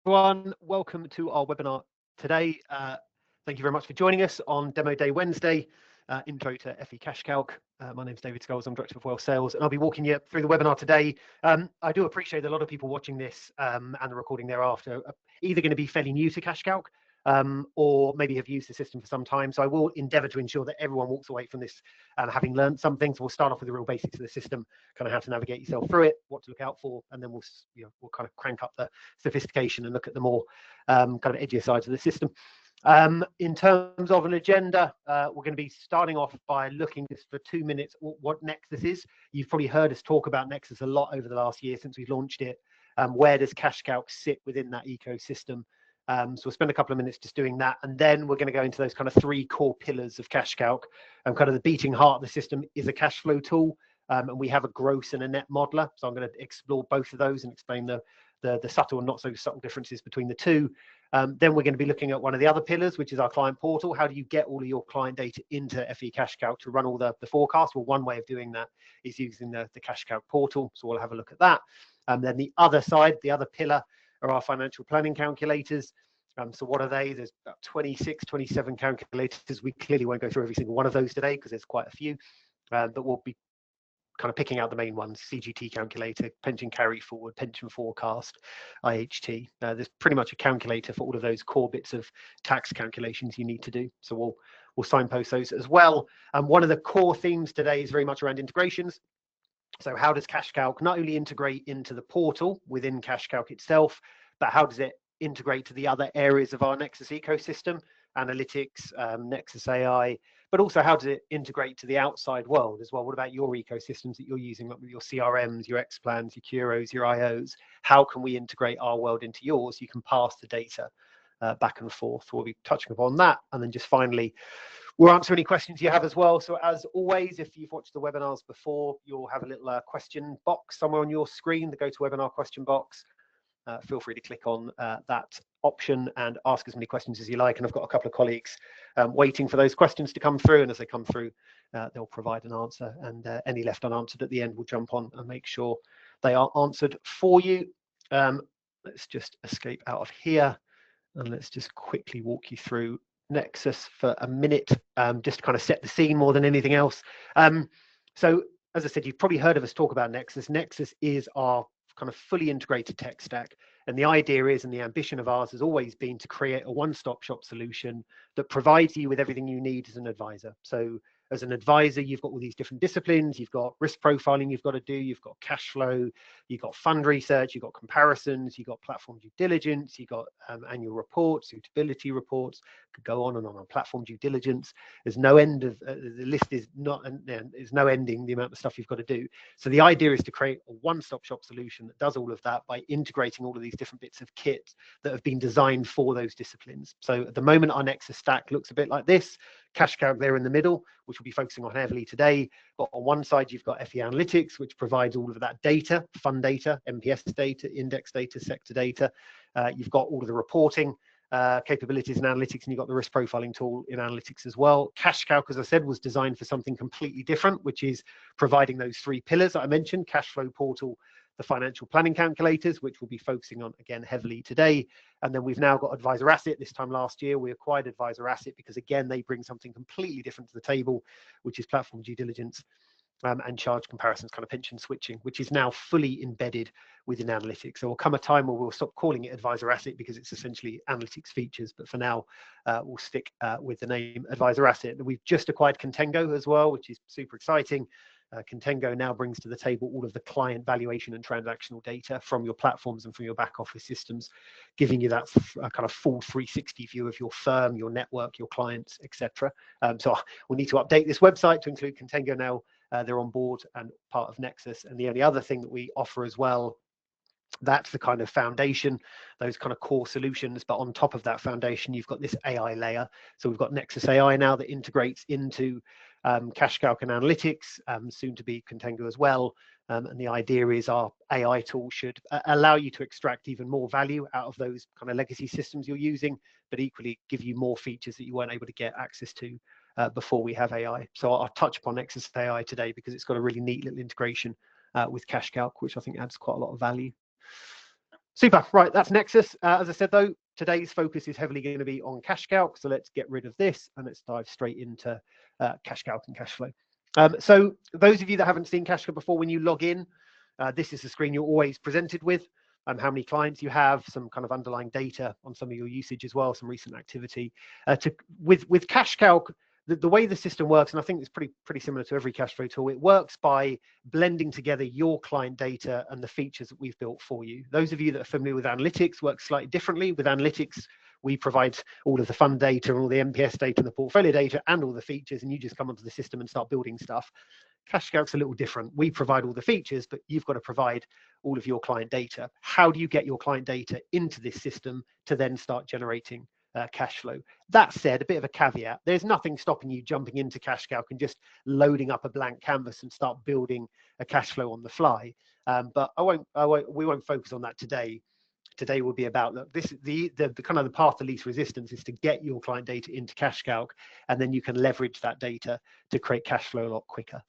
everyone. Welcome to our webinar today. Thank you very much for joining us on Demo Day Wednesday, Intro to FE CashCalc. My name is David Scholes, I'm Director of Wealth Sales, and I'll be walking you through the webinar today. I do appreciate a lot of people watching this and the recording thereafter are either going to be fairly new to CashCalc or maybe have used the system for some time. So I will endeavour to ensure that everyone walks away from this having learned something. So we'll start off with the real basics of the system, kind of how to navigate yourself through it, what to look out for, and then we'll kind of crank up the sophistication and look at the more kind of edgier sides of the system. In terms of an agenda, we're going to be starting off by looking just for 2 minutes what Nexus is. You've probably heard us talk about Nexus a lot over the last year since we've launched it. Where does CashCalc sit within that ecosystem? So we'll spend a couple of minutes just doing that, and then we're going to go into those kind of 3 core pillars of CashCalc. Kind of the beating heart of the system is a cash flow tool, and we have a gross and a net modeler. So I'm going to explore both of those and explain the subtle and not so subtle differences between the two. Then we're going to be looking at one of the other pillars, which is our client portal. How do you get all of your client data into FE CashCalc to run all the forecasts? Well, one way of doing that is using the CashCalc portal. So we'll have a look at that. Then the other side, the other pillar, are our financial planning calculators. So what are they? There's about 26, 27 calculators. We clearly won't go through every single one of those today because there's quite a few, but we'll be kind of picking out the main ones: CGT calculator, pension carry forward, pension forecast, IHT. There's pretty much a calculator for all of those core bits of tax calculations you need to do. So we'll signpost those as well. And one of the core themes today is very much around integrations. So how does CashCalc not only integrate into the portal within CashCalc itself, but how does it integrate to the other areas of our Nexus ecosystem, analytics, Nexus AI, but also how does it integrate to the outside world as well? What about your ecosystems that you're using, like with your CRMs, your X-Plans, your Curos, your IOs? How can we integrate our world into yours? You can pass the data back and forth. We'll be touching upon that. And then just finally, we'll answer any questions you have as well. So as always, if you've watched the webinars before, you'll have a little question box somewhere on your screen, the GoToWebinar question box. Feel free to click on that option and ask as many questions as you like. And I've got a couple of colleagues waiting for those questions to come through. And as they come through, they'll provide an answer. And any left unanswered at the end, we'll jump on and make sure they are answered for you. Let's just escape out of here. And let's just quickly walk you through Nexus for a minute, just to kind of set the scene more than anything else. So as I said, you've probably heard of us talk about Nexus. Nexus is our kind of fully integrated tech stack. And the idea is, and the ambition of ours has always been, to create a one-stop shop solution that provides you with everything you need as an advisor. So as an advisor, you've got all these different disciplines. You've got risk profiling you've got to do. You've got cash flow. You've got fund research. You've got comparisons. You've got platform due diligence. You've got annual reports, suitability reports. Could go on and on platform due diligence. There's no end of the list is not, there's no ending the amount of stuff you've got to do. So the idea is to create a one-stop shop solution that does all of that by integrating all of these different bits of kit that have been designed for those disciplines. So at the moment, our Nexus stack looks a bit like this. CashCalc there in the middle, which we'll be focusing on heavily today. But on one side, you've got FE Analytics, which provides all of that data, fund data, MPS data, index data, sector data. You've got all of the reporting capabilities in analytics, and you've got the risk profiling tool in analytics as well. CashCalc, as I said, was designed for something completely different, which is providing those 3 pillars that I mentioned: cash flow portal, the financial planning calculators, which we'll be focusing on again heavily today. And then we've now got Advisor Asset. This time last year, we acquired Advisor Asset because, again, they bring something completely different to the table, which is platform due diligence and charge comparisons, kind of pension switching, which is now fully embedded within analytics. So there'll come a time where we'll stop calling it Advisor Asset because it's essentially analytics features. But for now, we'll stick with the name Advisor Asset. We've just acquired Contengo as well, which is super exciting. Contengo now brings to the table all of the client valuation and transactional data from your platforms and from your back office systems, giving you that kind of full 360 view of your firm, your network, your clients, etc. So we'll need to update this website to include Contengo now. They're on board and part of Nexus. And the only other thing that we offer as well, that's the kind of foundation, those kind of core solutions. But on top of that foundation, you've got this AI layer. So we've got Nexus AI now that integrates into CashCalc and analytics, soon to be Contengo as well. And the idea is our AI tool should allow you to extract even more value out of those kind of legacy systems you're using, but equally give you more features that you weren't able to get access to before we have AI. So I'll touch upon Nexus AI today because it's got a really neat little integration with CashCalc, which I think adds quite a lot of value. Super. Right, that's Nexus. As I said, though, today's focus is heavily going to be on CashCalc. So let's get rid of this and let's dive straight into CashCalc and Cashflow. So those of you that haven't seen CashCalc before, when you log in, this is the screen you're always presented with. How many clients you have, some kind of underlying data on some of your usage as well, some recent activity. With CashCalc, the way the system works, and I think it's pretty similar to every cash flow tool, it works by blending together your client data and the features that we've built for you. Those of you that are familiar with analytics work slightly differently. With analytics, we provide all of the fund data and all the MPS data and the portfolio data and all the features, and you just come onto the system and start building stuff. CashCalc's a little different. We provide all the features, but you've got to provide all of your client data. How do you get your client data into this system to then start generating cash flow? That said, a bit of a caveat, there's nothing stopping you jumping into CashCalc and just loading up a blank canvas and start building a cash flow on the fly. But we won't focus on that today. Today will be about the kind of the path of least resistance is to get your client data into CashCalc, and then you can leverage that data to create cash flow a lot quicker.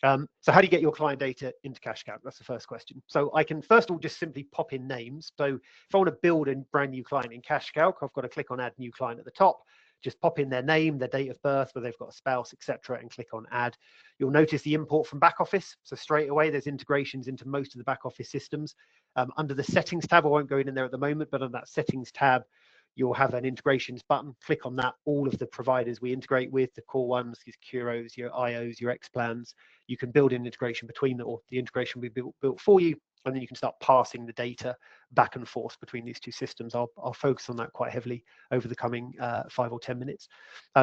So how do you get your client data into CashCalc? That's the first question. So I can first of all just simply pop in names. So if I want to build a brand new client in CashCalc, I've got to click on Add New Client at the top. Just pop in their name, their date of birth, whether they've got a spouse, etc., and click on Add. You'll notice the import from back office. So straight away, there's integrations into most of the back office systems. Under the Settings tab, I won't go in there at the moment, but on that Settings tab, you'll have an integrations button. Click on that. All of the providers we integrate with, the core ones, these Curos, your IOs, your X plans, you can build an integration between them, or the integration will be built for you, and then you can start passing the data back and forth between these two systems. I'll focus on that quite heavily over the coming 5 or 10 minutes.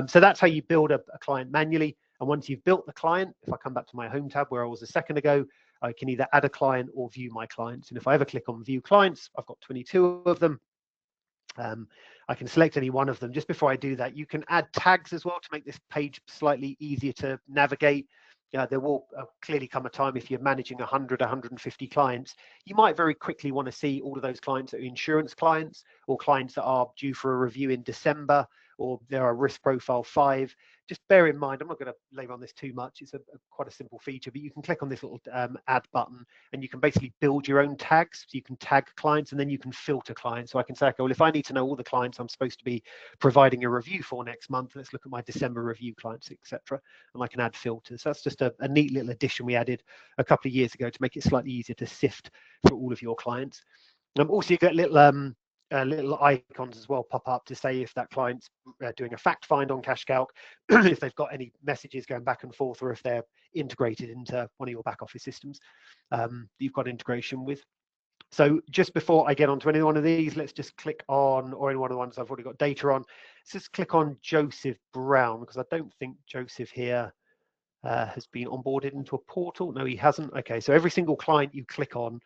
So that's how you build a client manually. And once you've built the client, if I come back to my home tab where I was a second ago, I can either add a client or view my clients. And if I ever click on view clients, I've got 22 of them. I can select any one of them. Just before I do that, you can add tags as well to make this page slightly easier to navigate. There will clearly come a time if you're managing 100, 150 clients, you might very quickly want to see all of those clients that are insurance clients or clients that are due for a review in December, or there are risk profile 5. Just bear in mind, I'm not going to labor on this too much. It's quite a simple feature, but you can click on this little add button and you can basically build your own tags. So you can tag clients and then you can filter clients. So I can say, okay, well, if I need to know all the clients I'm supposed to be providing a review for next month, let's look at my December review clients, etc. And I can add filters. So that's just a neat little addition we added a couple of years ago to make it slightly easier to sift for all of your clients. Also, you get little icons as well pop up to say if that client's doing a fact find on CashCalc, if they've got any messages going back and forth, or if they're integrated into one of your back office systems you've got integration with. So just before I get onto any one of these, let's just click on, or any one of the ones I've already got data on, let's just click on Joseph Brown, because I don't think Joseph here has been onboarded into a portal. No, he hasn't. Okay, so every single client you click on,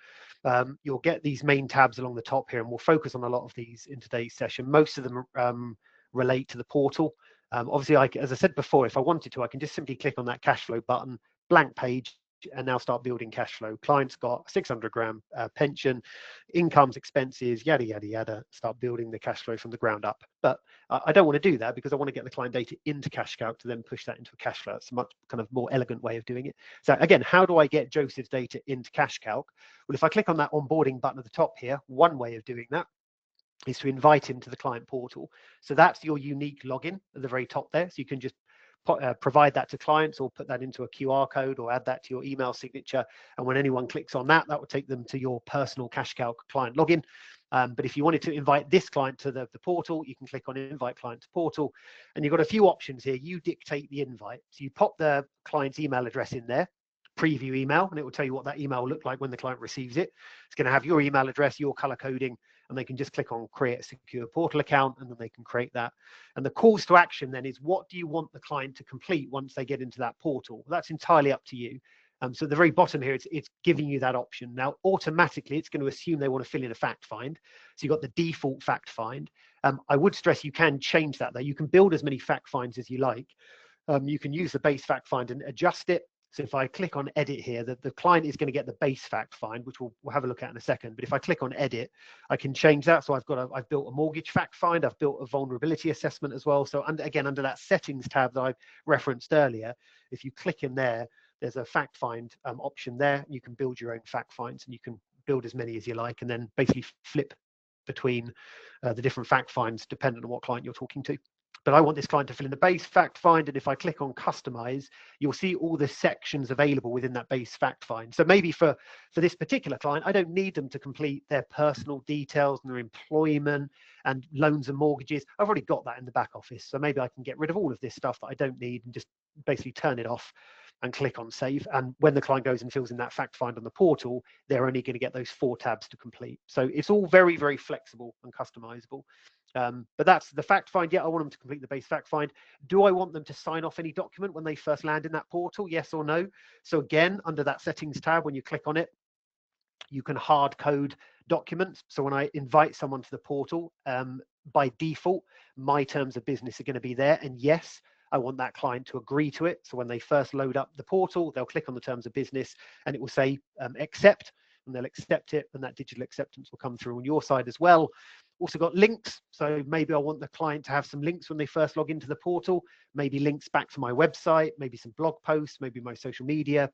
you'll get these main tabs along the top here, and we'll focus on a lot of these in today's session. Most of them relate to the portal. Obviously, as I said before, if I wanted to, I can just simply click on that cash flow button, blank page, and now start building cash flow. Client's got 600 grand pension, incomes, expenses, yada, yada, yada, start building the cash flow from the ground up. But I don't want to do that because I want to get the client data into CashCalc to then push that into a cash flow. It's a much kind of more elegant way of doing it. So again, how do I get Joseph's data into CashCalc? Well, if I click on that onboarding button at the top here, one way of doing that is to invite him to the client portal. So that's your unique login at the very top there. So you can just provide that to clients, or put that into a QR code, or add that to your email signature. And when anyone clicks on that, that will take them to your personal CashCalc client login. But if you wanted to invite this client to the portal, you can click on invite client to portal. And you've got a few options here. You dictate the invite. So you pop the client's email address in there, preview email, and it will tell you what that email will look like when the client receives it. It's going to have your email address, your color coding, and they can just click on create a secure portal account, and then they can create that. And the calls to action then is, what do you want the client to complete once they get into that portal? That's entirely up to you. So at the very bottom here, it's giving you that option. Now, automatically, it's going to assume they want to fill in a fact find. So you've got the default fact find. I would stress you can change that though. You can build as many fact finds as you like. You can use the base fact find and adjust it. So if I click on edit here, the client is going to get the base fact find, which we'll have a look at in a second. But if I click on edit, I can change that. So I've built a mortgage fact find. I've built a vulnerability assessment as well. So again, under that settings tab that I referenced earlier, if you click in there, there's a fact find option there. You can build your own fact finds, and you can build as many as you like, and then basically flip between the different fact finds depending on what client you're talking to. But I want this client to fill in the base fact find, and if I click on customize, you'll see all the sections available within that base fact find. So maybe for this particular client, I don't need them to complete their personal details and their employment and loans and mortgages. I've already got that in the back office. So maybe I can get rid of all of this stuff that I don't need and just basically turn it off and click on save. And when the client goes and fills in that fact find on the portal, they're only going to get those 4 tabs to complete. So it's all very, very flexible and customizable. But that's the fact find. Yeah, I want them to complete the base fact find. Do I want them to sign off any document when they first land in that portal? Yes or no? So again, under that settings tab, when you click on it, you can hard code documents. So when I invite someone to the portal, by default, my terms of business are going to be there. And yes, I want that client to agree to it. So when they first load up the portal, they'll click on the terms of business and it will say accept, and they'll accept it, and that digital acceptance will come through on your side as well. Also got links. So maybe I want the client to have some links when they first log into the portal, maybe links back to my website, maybe some blog posts, maybe my social media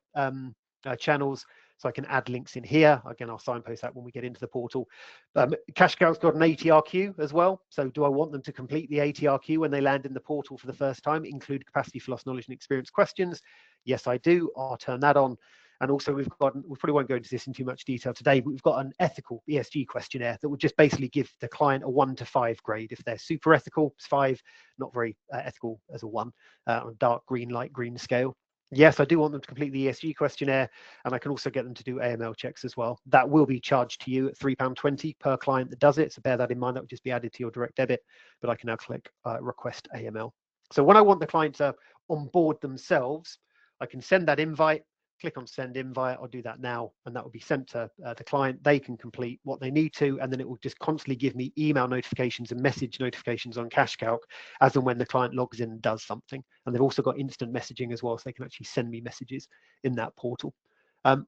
channels. So I can add links in here. Again, I'll signpost that when we get into the portal. CashCalc's got an ATRQ as well. So do I want them to complete the ATRQ when they land in the portal for the first time, include capacity for loss, knowledge and experience questions? Yes, I do. I'll turn that on. And also we probably won't go into this in too much detail today, but we've got an ethical ESG questionnaire that will just basically give the client a 1 to 5 grade. If they're super ethical, it's 5, not very ethical as a 1, on a dark green, light green scale. Yes, I do want them to complete the ESG questionnaire, and I can also get them to do AML checks as well. That will be charged to you at £3.20 per client that does it. So bear that in mind. That will just be added to your direct debit, but I can now click request AML. So when I want the client to onboard themselves, I can send that invite, click on send invite. I'll do that now, and that will be sent to the client. They can complete what they need to, and then it will just constantly give me email notifications and message notifications on CashCalc as and when the client logs in and does something. And they've also got instant messaging as well, so they can actually send me messages in that portal.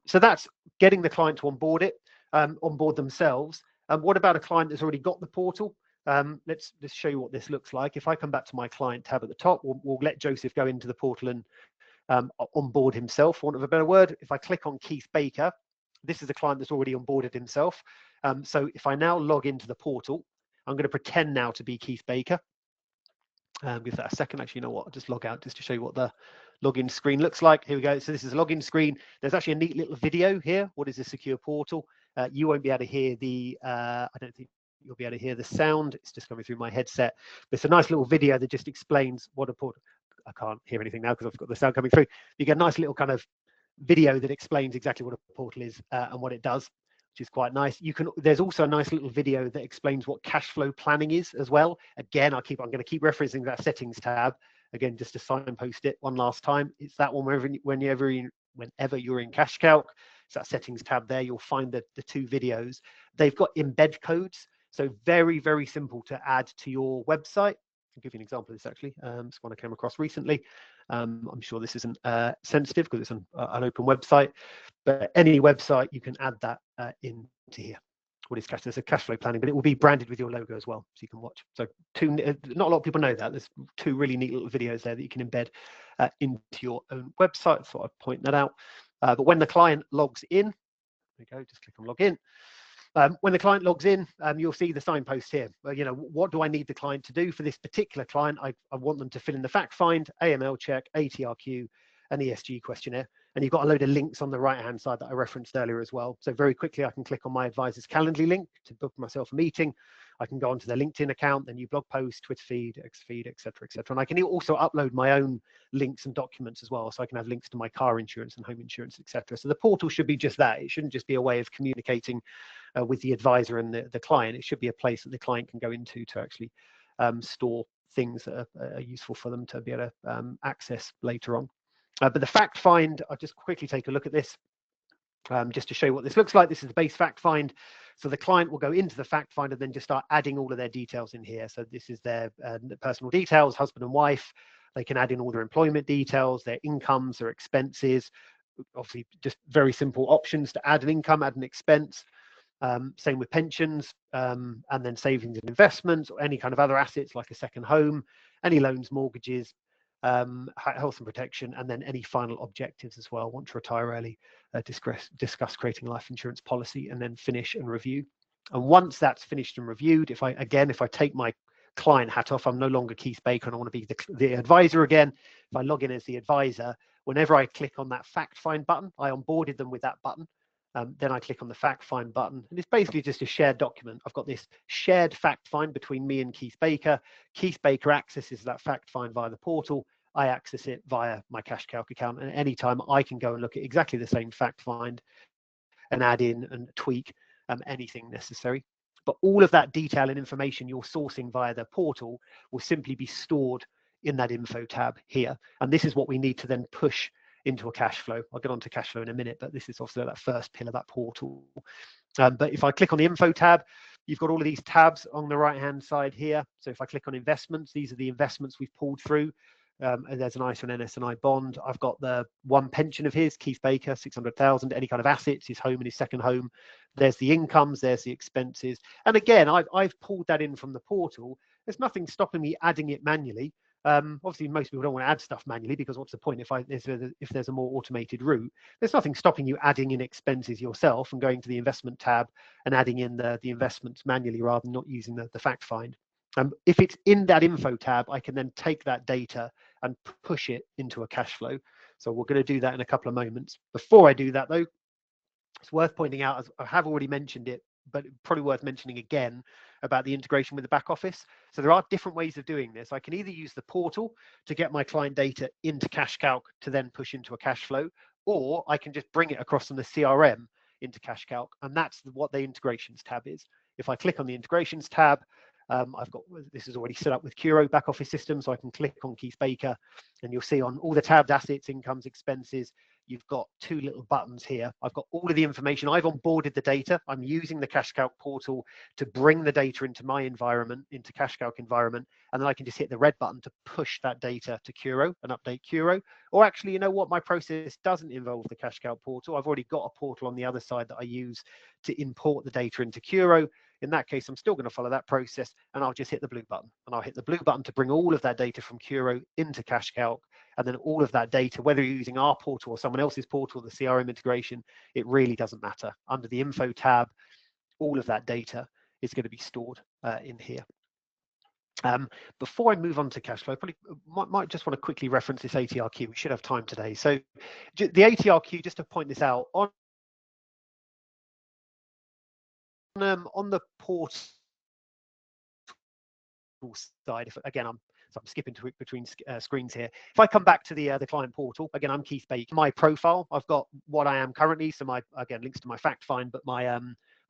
So that's getting the client to onboard themselves. What about a client that's already got the portal? Let's show you what this looks like. If I come back to my client tab at the top, we'll let Joseph go into the portal and onboard himself, for want of a better word. If I click on Keith Baker, this is a client that's already onboarded himself. So if I now log into the portal, I'm going to pretend now to be Keith Baker. Give that a second. Actually, you know what? I'll just log out just to show you what the login screen looks like. Here we go. So this is a login screen. There's actually a neat little video here. What is a secure portal? You won't be able to hear the, I don't think you'll be able to hear the sound. It's just coming through my headset. But it's a nice little video that just explains what a portal. I can't hear anything now because I've got the sound coming through. You get a nice little kind of video that explains exactly what a portal is and what it does, which is quite nice. There's also a nice little video that explains what cash flow planning is as well. Again, I'm going to keep referencing that settings tab. Again, just to signpost it one last time. It's that one whenever you're in CashCalc. It's that settings tab there. You'll find the 2 videos. They've got embed codes. So very, very simple to add to your website. I'll give you an example of this actually. It's one I came across recently. I'm sure this isn't sensitive because it's an open website, but any website you can add that into here. What is cash? There's a cash flow planning, but it will be branded with your logo as well, so you can watch. So not a lot of people know that. There's 2 really neat little videos there that you can embed into your own website. So I'd point that out. But when the client logs in, there we go. Just click on log in. When the client logs in, you'll see the signpost here. What do I need the client to do for this particular client? I want them to fill in the fact find, AML check, ATRQ, and ESG questionnaire. And you've got a load of links on the right-hand side that I referenced earlier as well. So very quickly, I can click on my advisor's Calendly link to book myself a meeting. I can go onto their LinkedIn account, their new blog post, Twitter feed, X feed, etc., etc. And I can also upload my own links and documents as well. So I can have links to my car insurance and home insurance, etc. So the portal should be just that. It shouldn't just be a way of communicating with the advisor and the client. It should be a place that the client can go into to actually store things that are useful for them to be able to access later on. But the fact find, I'll just quickly take a look at this just to show you what this looks like. This is the base fact find. So the client will go into the fact find and then just start adding all of their details in here. So this is their personal details, husband and wife. They can add in all their employment details, their incomes, their expenses. Obviously, just very simple options to add an income, add an expense. Same with pensions, and then savings and investments, or any kind of other assets like a second home, any loans, mortgages, health and protection, and then any final objectives as well. Want to retire early, discuss creating a life insurance policy, and then finish and review. And once that's finished and reviewed, if I take my client hat off, I'm no longer Keith Baker and I want to be the advisor again. If I log in as the advisor, whenever I click on that fact find button, I onboarded them with that button. Then I click on the fact find button, and it's basically just a shared document. I've got this shared fact find between me and Keith Baker. Keith Baker accesses that fact find via the portal. I access it via my CashCalc account, and anytime I can go and look at exactly the same fact find and add in and tweak anything necessary. But all of that detail and information you're sourcing via the portal will simply be stored in that info tab here. And this is what we need to then push into a cash flow. I'll get onto cash flow in a minute, but this is also that first pillar, that portal. But if I click on the info tab, you've got all of these tabs on the right hand side here. So if I click on investments, these are the investments we've pulled through. And there's an ISA and NS&I bond. I've got the one pension of his, Keith Baker, 600,000, any kind of assets, his home and his second home. There's the incomes, there's the expenses. And again, I've pulled that in from the portal. There's nothing stopping me adding it manually. Obviously, most people don't want to add stuff manually because what's the point if there's a more automated route? There's nothing stopping you adding in expenses yourself and going to the investment tab and adding in the investments manually rather than not using the fact find. If it's in that info tab, I can then take that data and push it into a cash flow. So we're going to do that in a couple of moments. Before I do that, though, it's worth pointing out, as I have already mentioned it, but probably worth mentioning again, about the integration with the back office. So there are different ways of doing this. I can either use the portal to get my client data into CashCalc to then push into a cash flow, or I can just bring it across from the CRM into CashCalc, and that's what the integrations tab is. If I click on the integrations tab, I've got this is already set up with Curo back office system, so I can click on Keith Baker, and you'll see on all the tabbed assets, incomes, expenses, you've got two little buttons here. I've got all of the information. I've onboarded the data. I'm using the CashCalc portal to bring the data into my environment, into CashCalc environment, and then I can just hit the red button to push that data to Curo and update Curo. Or actually, you know what? My process doesn't involve the CashCalc portal. I've already got a portal on the other side that I use to import the data into Curo. In that case, I'm still going to follow that process, and I'll just hit the blue button. And I'll hit the blue button to bring all of that data from Curo into CashCalc. And then all of that data, whether you're using our portal or someone else's portal, the CRM integration, it really doesn't matter. Under the info tab, all of that data is going to be stored in here. Before I move on to cash flow, I probably might just want to quickly reference this ATRQ. We should have time today. So the ATRQ, just to point this out, on the portal side, again, I'm skipping between screens here. If I come back to the client portal, again, I'm Keith Baker. My profile, I've got what I am currently. So again, links to my fact find, but my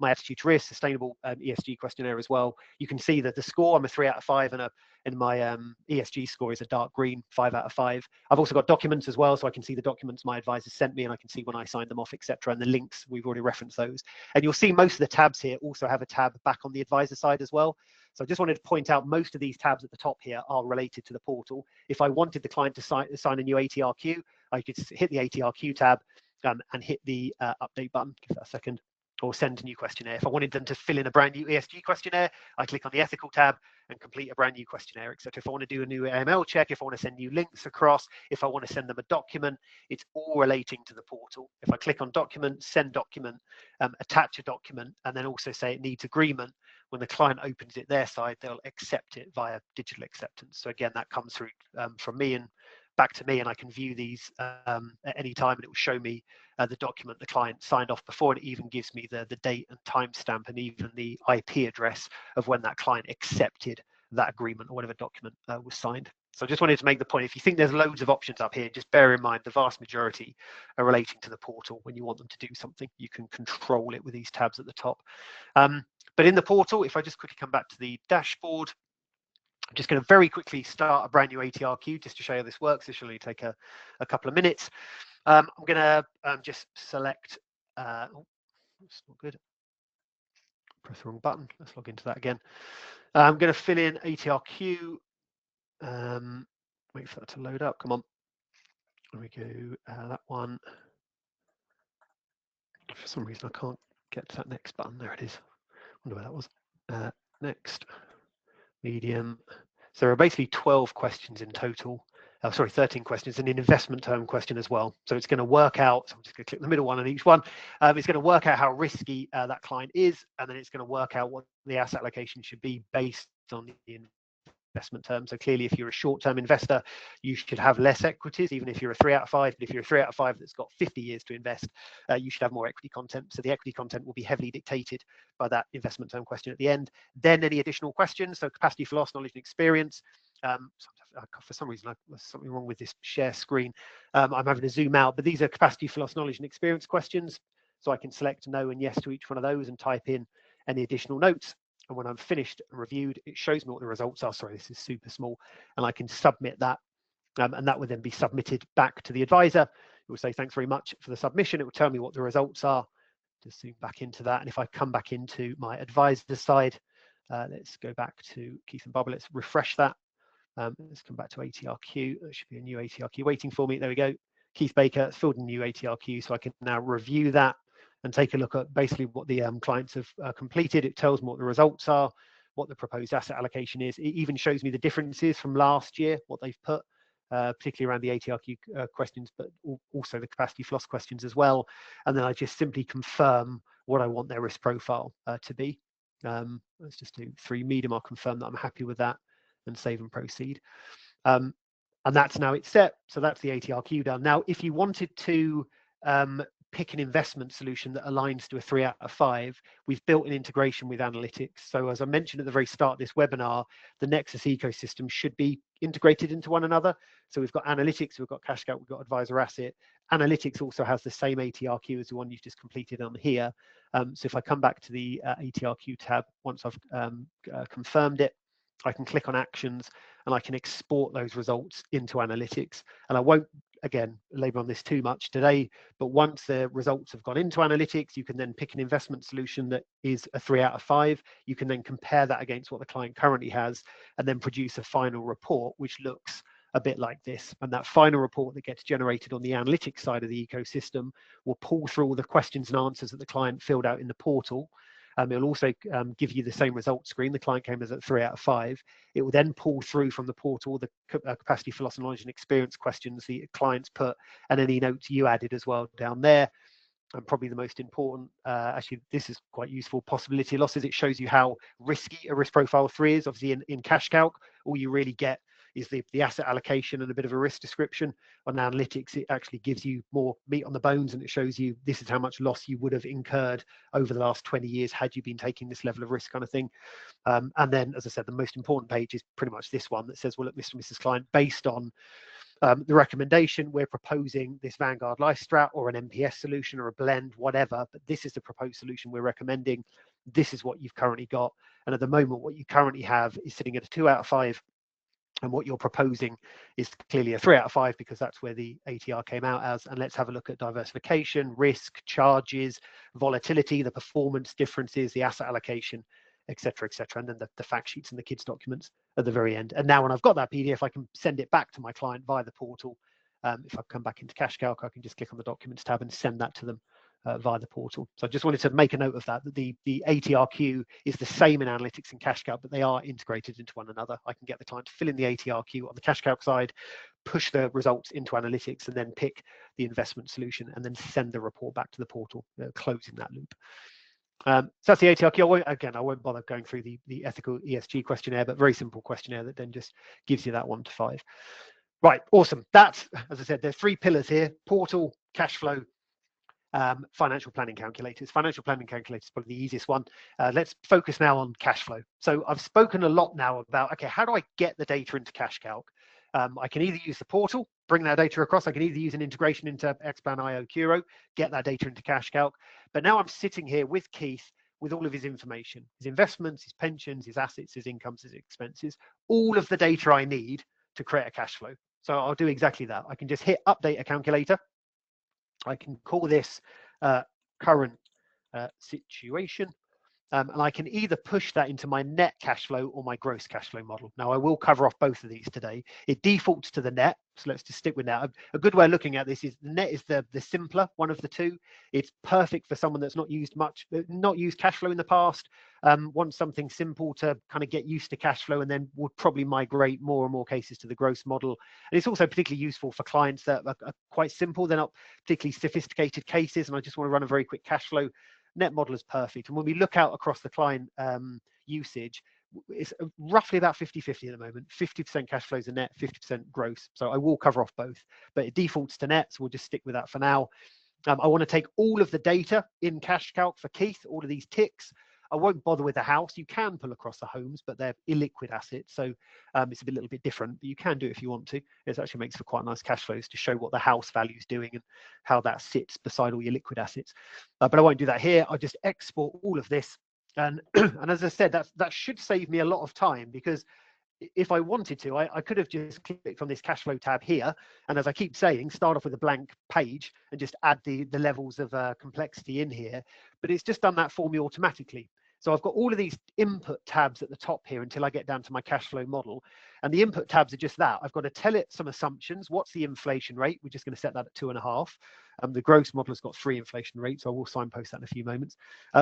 attitude to risk, sustainable ESG questionnaire as well. You can see that the score, I'm a 3 out of 5, and my ESG score is a dark green, 5 out of 5. I've also got documents as well, so I can see the documents my advisor sent me, and I can see when I signed them off, etc. And the links, we've already referenced those. And you'll see most of the tabs here also have a tab back on the advisor side as well. So I just wanted to point out most of these tabs at the top here are related to the portal. If I wanted the client to sign a new ATRQ, I could hit the ATRQ tab and hit the update button. Give that a second. Or send a new questionnaire. If I wanted them to fill in a brand new ESG questionnaire, I click on the ethical tab and complete a brand new questionnaire, etc. If I want to do a new AML check, if I want to send new links across, if I want to send them a document, it's all relating to the portal. If I click on document, send document, attach a document, and then also say it needs agreement, when the client opens it their side, they'll accept it via digital acceptance. So again, that comes through from me and back to me, and I can view these at any time, and it will show me the document the client signed off before, and it even gives me the date and timestamp and even the IP address of when that client accepted that agreement or whatever document was signed. So I just wanted to make the point, if you think there's loads of options up here, just bear in mind the vast majority are relating to the portal. When you want them to do something, you can control it with these tabs at the top. But in the portal, if I just quickly come back to the dashboard, I'm just going to very quickly start a brand new ATRQ just to show you how this works. This will only take a couple of minutes. I'm going to just select, oh, that's not good. Press the wrong button. Let's log into that again. I'm going to fill in ATRQ. Wait for that to load up. Come on. There we go. That one. For some reason, I can't get to that next button. There it is. I wonder where that was. Next. Medium. So there are basically 12 questions in total. sorry, 13 questions, and an investment term question as well. So it's going to work out, so I'm just going to click the middle one on each one. It's going to work out how risky that client is, and then it's going to work out what the asset allocation should be based on the investment term. So clearly, if you're a short-term investor, you should have less equities, even if you're a 3 out of 5. But if you're a 3 out of 5 that's got 50 years to invest, you should have more equity content. So the equity content will be heavily dictated by that investment term question at the end. Then any additional questions, so capacity for loss, knowledge and experience. For some reason, there's something wrong with this share screen. I'm having to zoom out, but these are capacity for loss, knowledge and experience questions. So I can select no and yes to each one of those and type in any additional notes. And when I'm finished and reviewed, it shows me what the results are. Sorry, this is super small. And I can submit that. And that would then be submitted back to the advisor. It will say, thanks very much for the submission. It will tell me what the results are. Just zoom back into that. And if I come back into my advisor side, let's go back to Keith and Barbara. Let's refresh that. Let's come back to ATRQ. There should be a new ATRQ waiting for me. There we go. Keith Baker filled a new ATRQ. So I can now review that and take a look at basically what the clients have completed. It tells me what the results are, what the proposed asset allocation is. It even shows me the differences from last year, what they've put, particularly around the ATRQ questions, but also the capacity for loss questions as well. And then I just simply confirm what I want their risk profile to be. Let's just do 3 medium. I'll confirm that I'm happy with that and save and proceed. And that's now it's set. So that's the ATRQ done. Now, if you wanted to pick an investment solution that aligns to a 3 out of 5, we've built an integration with analytics. So as I mentioned at the very start of this webinar, the Nexus ecosystem should be integrated into one another. So we've got analytics, we've got CashCalc, we've got advisor asset. Analytics also has the same ATRQ as the one you've just completed on here. So if I come back to the ATRQ tab, once I've confirmed it, I can click on actions and I can export those results into analytics. And I won't, again, labor on this too much today, but once the results have gone into analytics, you can then pick an investment solution that is a 3 out of 5. You can then compare that against what the client currently has and then produce a final report, which looks a bit like this. And that final report that gets generated on the analytics side of the ecosystem will pull through all the questions and answers that the client filled out in the portal. It'll also give you the same result screen. The client came as at 3 out of 5. It will then pull through from the portal the capacity for loss and knowledge and experience questions the clients put, and any notes you added as well down there. And probably the most important, actually, this is quite useful, possibility of losses. It shows you how risky a risk profile 3 is. Obviously, in CashCalc, all you really get is the asset allocation and a bit of a risk description. On analytics, it actually gives you more meat on the bones, and it shows you this is how much loss you would have incurred over the last 20 years had you been taking this level of risk, kind of thing. And then, as I said, the most important page is pretty much this one that says, well, look, Mr. and Mrs. Client, based on the recommendation, we're proposing this Vanguard Life Strat or an MPS solution or a blend, whatever, but this is the proposed solution we're recommending. This is what you've currently got. And at the moment, what you currently have is sitting at a 2 out of 5. And what you're proposing is clearly a 3 out of 5 because that's where the ATR came out as. And let's have a look at diversification, risk, charges, volatility, the performance differences, the asset allocation, etc., etc. And then the fact sheets and the kids documents at the very end. And now when I've got that PDF, I can send it back to my client via the portal. If I come back into CashCalc, I can just click on the documents tab and send that to them via the portal. So I just wanted to make a note of that the ATRQ is the same in analytics and CashCalc, but they are integrated into one another. I can get the client to fill in the ATRQ on the CashCalc side, push the results into analytics, and then pick the investment solution and then send the report back to the portal, closing that loop. So that's the ATRQ. I won't bother going through the ethical ESG questionnaire, but very simple questionnaire that then just gives you that 1 to 5. Right, awesome. That's, as I said, there's 3 pillars here: portal, cash flow, financial planning calculators. Financial planning calculators is probably the easiest one. Let's focus now on cash flow. So I've spoken a lot now about, okay, how do I get the data into CashCalc? I can either use the portal, bring that data across. I can either use an integration into Xplan IO Curo, get that data into CashCalc. But now I'm sitting here with Keith with all of his information, his investments, his pensions, his assets, his incomes, his expenses, all of the data I need to create a cash flow. So I'll do exactly that. I can just hit update a calculator. I can call this current situation. And I can either push that into my net cash flow or my gross cash flow model. Now, I will cover off both of these today. It defaults to the net, so let's just stick with that. A good way of looking at this is the net is the simpler one of the two. It's perfect for someone that's not used cash flow in the past, wants something simple to kind of get used to cash flow, and then would probably migrate more and more cases to the gross model. And it's also particularly useful for clients that are quite simple. They're not particularly sophisticated cases, and I just want to run a very quick cash flow. Net model is perfect. And when we look out across the client usage, it's roughly about 50-50 at the moment. 50% cash flows are net, 50% gross. So I will cover off both, but it defaults to net, so we'll just stick with that for now. I want to take all of the data in CashCalc for Keith, all of these ticks. I won't bother with the house. You can pull across the homes, but they're illiquid assets. So it's a little bit different, but you can do it if you want to. It actually makes for quite nice cash flows to show what the house value is doing and how that sits beside all your liquid assets. But I won't do that here. I'll just export all of this. And, and as I said, that should save me a lot of time, because if I wanted to, I could have just clicked on this cash flow tab here. And as I keep saying, start off with a blank page and just add the levels of complexity in here. But it's just done that for me automatically. So I've got all of these input tabs at the top here until I get down to my cash flow model. And the input tabs are just that. I've got to tell it some assumptions. What's the inflation rate? We're just going to set that at 2.5. The gross model has got 3 inflation rates, so I will signpost that in a few moments.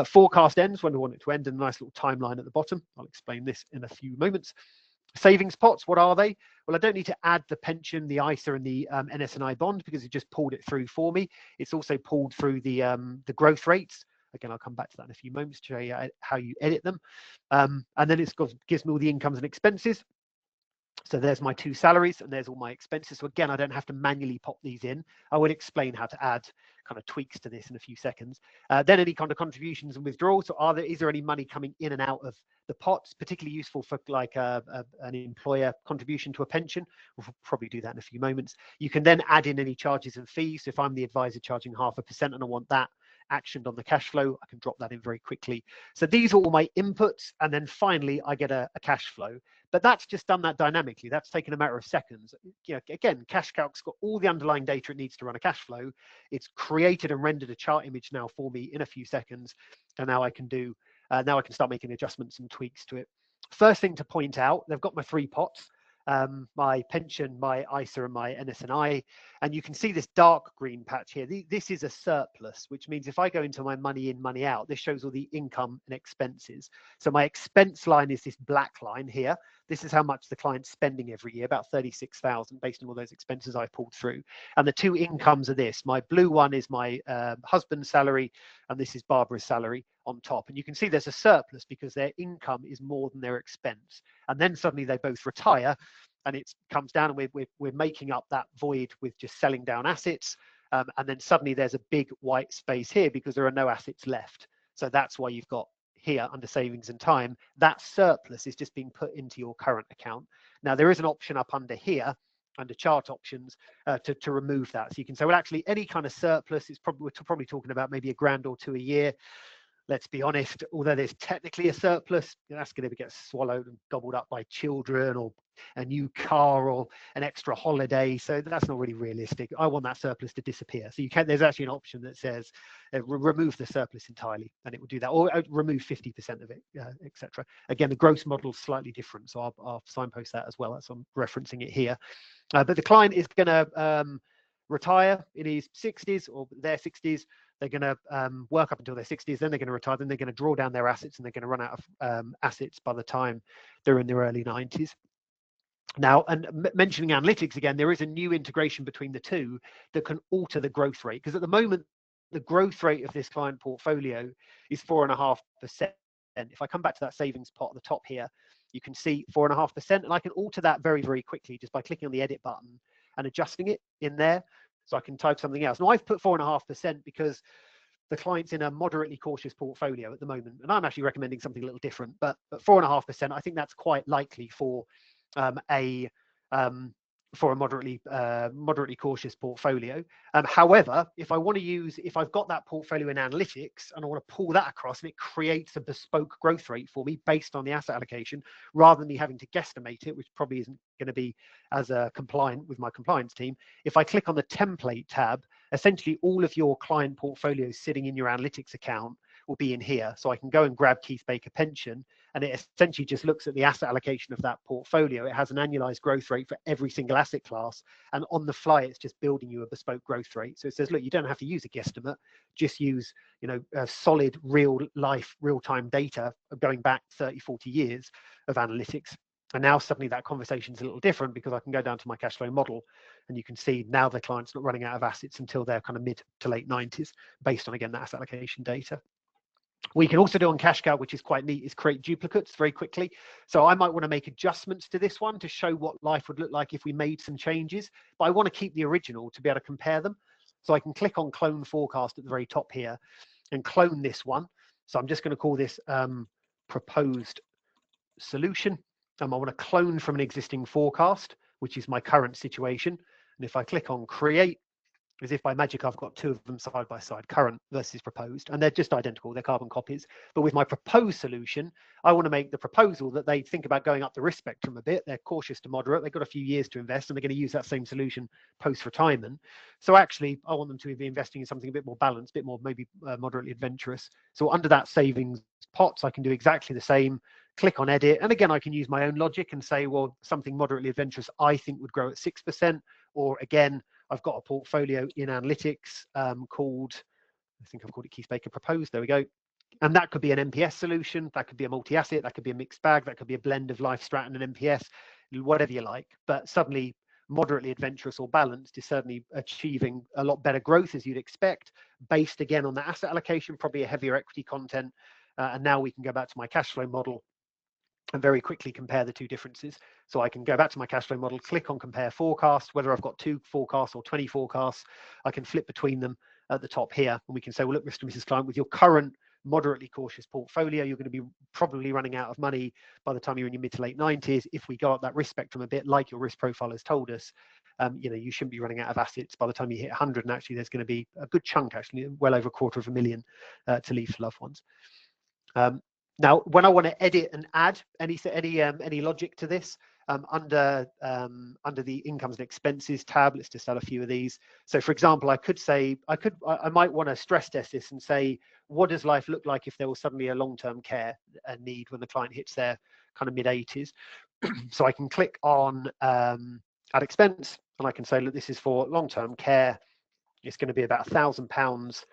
Forecast ends, when we want it to end, and a nice little timeline at the bottom. I'll explain this in a few moments. Savings pots, what are they? Well, I don't need to add the pension, the ISA, and the NS&I bond, because it just pulled it through for me. It's also pulled through the growth rates. Again, I'll come back to that in a few moments to show you how you edit them. And then gives me all the incomes and expenses. So there's my 2 salaries and there's all my expenses. So again, I don't have to manually pop these in. I will explain how to add kind of tweaks to this in a few seconds. Then any kind of contributions and withdrawals. So is there any money coming in and out of the pots, particularly useful for like an employer contribution to a pension? We'll probably do that in a few moments. You can then add in any charges and fees. So if I'm the advisor charging 0.5% and I want that actioned on the cash flow, I can drop that in very quickly. So these are all my inputs, and then finally I get a cash flow. But that's just done that dynamically. That's taken a matter of seconds. Again, CashCalc's got all the underlying data it needs to run a cash flow. It's created and rendered a chart image now for me in a few seconds, and now I can start making adjustments and tweaks to it. First thing to point out, they've got my 3 pots. My pension, my ISA, and my NS&I, and you can see this dark green patch here. This is a surplus, which means if I go into my money in, money out, this shows all the income and expenses. So my expense line is this black line here. This is how much the client's spending every year, about 36,000, based on all those expenses I pulled through. And the 2 incomes are this. My blue one is my husband's salary, and this is Barbara's salary on top. And you can see there's a surplus because their income is more than their expense. And then suddenly they both retire, and it comes down, and we're making up that void with just selling down assets. And then suddenly there's a big white space here because there are no assets left. So that's why you've got here under savings and time, that surplus is just being put into your current account. Now there is an option up under here, under chart options, to remove that. So you can say, well, actually any kind of surplus is we're probably talking about maybe $1,000 or $2,000 a year. Let's be honest, although there's technically a surplus, that's going to get swallowed and gobbled up by children or a new car or an extra holiday. So that's not really realistic. I want that surplus to disappear. So there's actually an option that says remove the surplus entirely, and it will do that, or remove 50% of it, etc. Again, the gross model is slightly different, so I'll signpost that as well. That's I'm referencing it here. But the client is going to retire in his 60s or their 60s. They're going to work up until their 60s, then they're going to retire, then they're going to draw down their assets, and they're going to run out of assets by the time they're in their early 90s. Now, and mentioning analytics again, there is a new integration between the two that can alter the growth rate, because at the moment, the growth rate of this client portfolio is 4.5%. If I come back to that savings pot at the top here, you can see 4.5%, and I can alter that very, very quickly just by clicking on the edit button and adjusting it in there. So I can type something else. Now I've put 4.5% because the client's in a moderately cautious portfolio at the moment, and I'm actually recommending something a little different. But 4.5%, I think that's quite likely for a moderately cautious portfolio. However, if I've got that portfolio in analytics and I want to pull that across, and it creates a bespoke growth rate for me based on the asset allocation, rather than me having to guesstimate it, which probably isn't going to be as compliant with my compliance team. If I click on the template tab, essentially all of your client portfolios sitting in your analytics account will be in here. So I can go and grab Keith Baker pension, and it essentially just looks at the asset allocation of that portfolio. It has an annualized growth rate for every single asset class, and on the fly, it's just building you a bespoke growth rate. So it says, look, you don't have to use a guesstimate, just use, solid real life, real time data going back 30, 40 years of analytics. And now suddenly that conversation is a little different, because I can go down to my cash flow model, and you can see now the client's not running out of assets until they're kind of mid to late 90s, based on, again, that asset allocation data. We can also do on CashCalc, which is quite neat, is create duplicates very quickly. So I might want to make adjustments to this one to show what life would look like if we made some changes, but I want to keep the original to be able to compare them. So I can click on clone forecast at the very top here and clone this one. So I'm just going to call this proposed solution. I want to clone from an existing forecast, which is my current situation. And if I click on create, as if by magic, I've got two of them side by side, current versus proposed, and they're just identical, they're carbon copies. But with my proposed solution, I want to make the proposal that they think about going up the risk spectrum a bit. They're cautious to moderate, they've got a few years to invest, and they're going to use that same solution post-retirement. So actually, I want them to be investing in something a bit more balanced, a bit more maybe moderately adventurous. So under that savings pots, I can do exactly the same, click on edit, and again, I can use my own logic and say, well, something moderately adventurous I think would grow at 6%, or again, I've got a portfolio in analytics called, I think I've called it Keith Baker Proposed. There we go. And that could be an MPS solution. That could be a multi-asset. That could be a mixed bag. That could be a blend of life strat and an MPS, whatever you like. But suddenly, moderately adventurous or balanced is certainly achieving a lot better growth, as you'd expect, based again on the asset allocation, probably a heavier equity content. And now we can go back to my cash flow model and very quickly compare the two differences. So I can go back to my cash flow model, click on compare forecast, whether I've got 2 forecasts or 20 forecasts, I can flip between them at the top here. And we can say, well, look, Mr. and Mrs. Client, with your current moderately cautious portfolio, you're going to be probably running out of money by the time you're in your mid to late 90s. If we go up that risk spectrum a bit, like your risk profile has told us, you shouldn't be running out of assets by the time you hit 100. And actually, there's going to be a good chunk, actually, well over $250,000 to leave for loved ones. Now, when I want to edit and add any logic to this, under the incomes and expenses tab, let's just add a few of these. So, for example, I might want to stress test this and say, what does life look like if there was suddenly a long-term care need when the client hits their kind of mid 80s? So I can click on add expense, and I can say, look, this is for long-term care. It's going to be about £1,000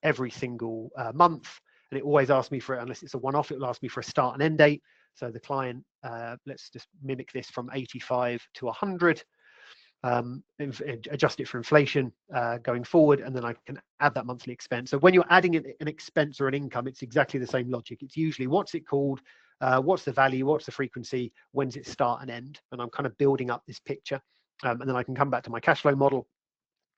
every single month. And it always asks me for it, unless it's a one-off, it will ask me for a start and end date. So the client, let's just mimic this from 85 to 100, adjust it for inflation going forward, and then I can add that monthly expense. So when you're adding an expense or an income, it's exactly the same logic. It's usually what's it called, what's the value, what's the frequency, when's it start and end, and I'm kind of building up this picture. And then I can come back to my cash flow model,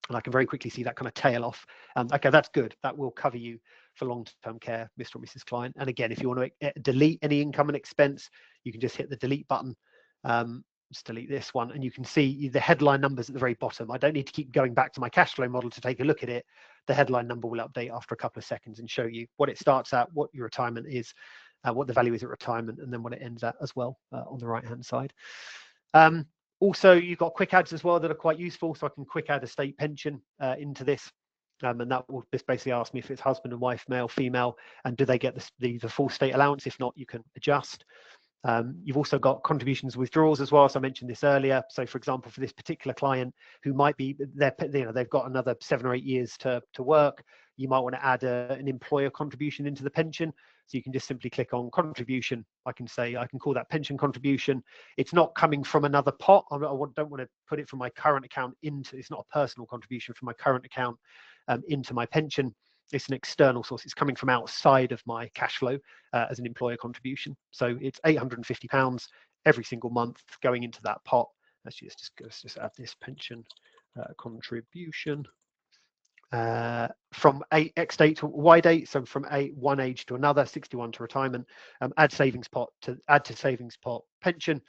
and I can very quickly see that kind of tail off. Okay, that's good. That will cover you for long-term care, Mr. or Mrs. Client. And again, if you want to delete any income and expense, you can just hit the delete button. Just delete this one, and you can see the headline numbers at the very bottom. I don't need to keep going back to my cash flow model to take a look at it. The headline number will update after a couple of seconds and show you what it starts at, what your retirement is, what the value is at retirement, and then what it ends at as well on the right-hand side. Also, you've got quick adds as well that are quite useful. So I can quick add a state pension into this. And that will just basically ask me if it's husband and wife, male, female, and do they get the full state allowance? If not, you can adjust. You've also got contributions withdrawals as well. So I mentioned this earlier. So for example, for this particular client who might be, they've got another 7 or 8 years to work, you might want to add an employer contribution into the pension. So you can just simply click on contribution. I can call that pension contribution. It's not coming from another pot. I don't want to put it from my current account it's not a personal contribution from my current account into my pension. It's an external source. It's coming from outside of my cash flow as an employer contribution. So it's £850 every single month going into that pot. Let's just add this pension contribution from X date to Y date. So from one age to another, 61 to retirement. Add savings pot to savings pot pension,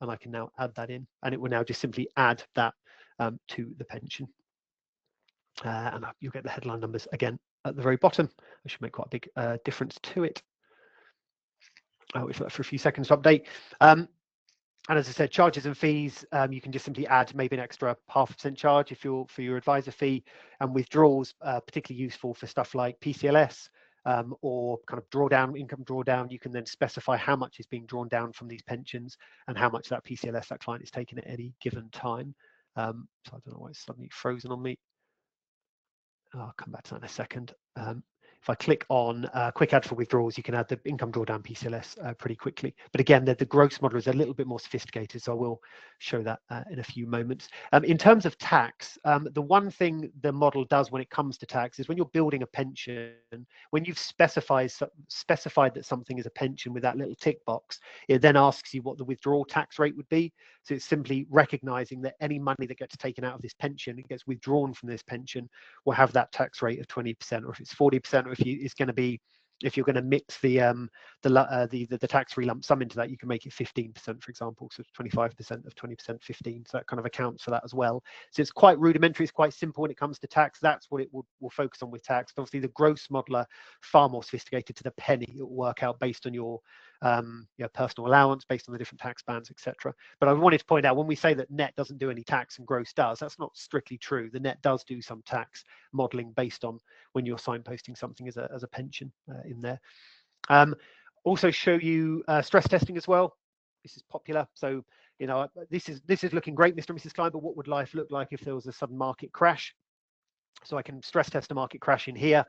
and I can now add that in, and it will now just simply add that to the pension. And you'll get the headline numbers again at the very bottom. I should make quite a big difference to it. I'll wait for that for a few seconds to update. And as I said, charges and fees, you can just simply add maybe an extra 0.5% charge for your advisor fee. And withdrawals, particularly useful for stuff like PCLS, or kind of drawdown, income drawdown, you can then specify how much is being drawn down from these pensions and how much that PCLS that client is taking at any given time. So I don't know why it's suddenly frozen on me. I'll come back to that in a second. If I click on quick add for withdrawals, you can add the income drawdown PCLS pretty quickly. But again, the gross model is a little bit more sophisticated, so I will show that in a few moments. In terms of tax, the one thing the model does when it comes to tax is when you're building a pension, when you've specified that something is a pension with that little tick box, it then asks you what the withdrawal tax rate would be. So it's simply recognizing that any money that gets taken out of this pension, it gets withdrawn from this pension, will have that tax rate of 20%, or if it's 40%, or if it's going to be, if you're going to mix the tax-free lump sum into that, you can make it 15%, for example. So 25% of 20%, 15. So that kind of accounts for that as well. So it's quite rudimentary. It's quite simple when it comes to tax. That's what it will focus on with tax. Obviously, the gross modeler, far more sophisticated to the penny. It will work out based on your personal allowance, based on the different tax bands, etc. But I wanted to point out, when we say that net doesn't do any tax and gross does, that's not strictly true. The net does do some tax modeling based on when you're signposting something as a pension in there. Also show you stress testing as well. This is popular. So, you know, this is looking great, Mr. and Mrs. Klein, but what would life look like if there was a sudden market crash? So I can stress test a market crash in here.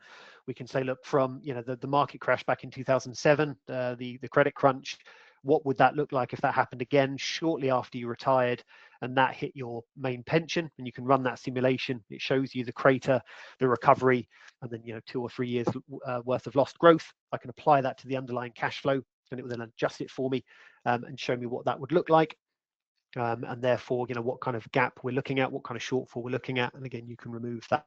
We can say, look, from the market crash back in 2007, the credit crunch, what would that look like if that happened again shortly after you retired and that hit your main pension? And you can run that simulation. It shows you the crater, the recovery, and then 2 or 3 years worth of lost growth. I can apply that to the underlying cash flow, and it will then adjust it for me and show me what that would look like. And therefore, what kind of gap we're looking at, what kind of shortfall we're looking at. And again, you can remove that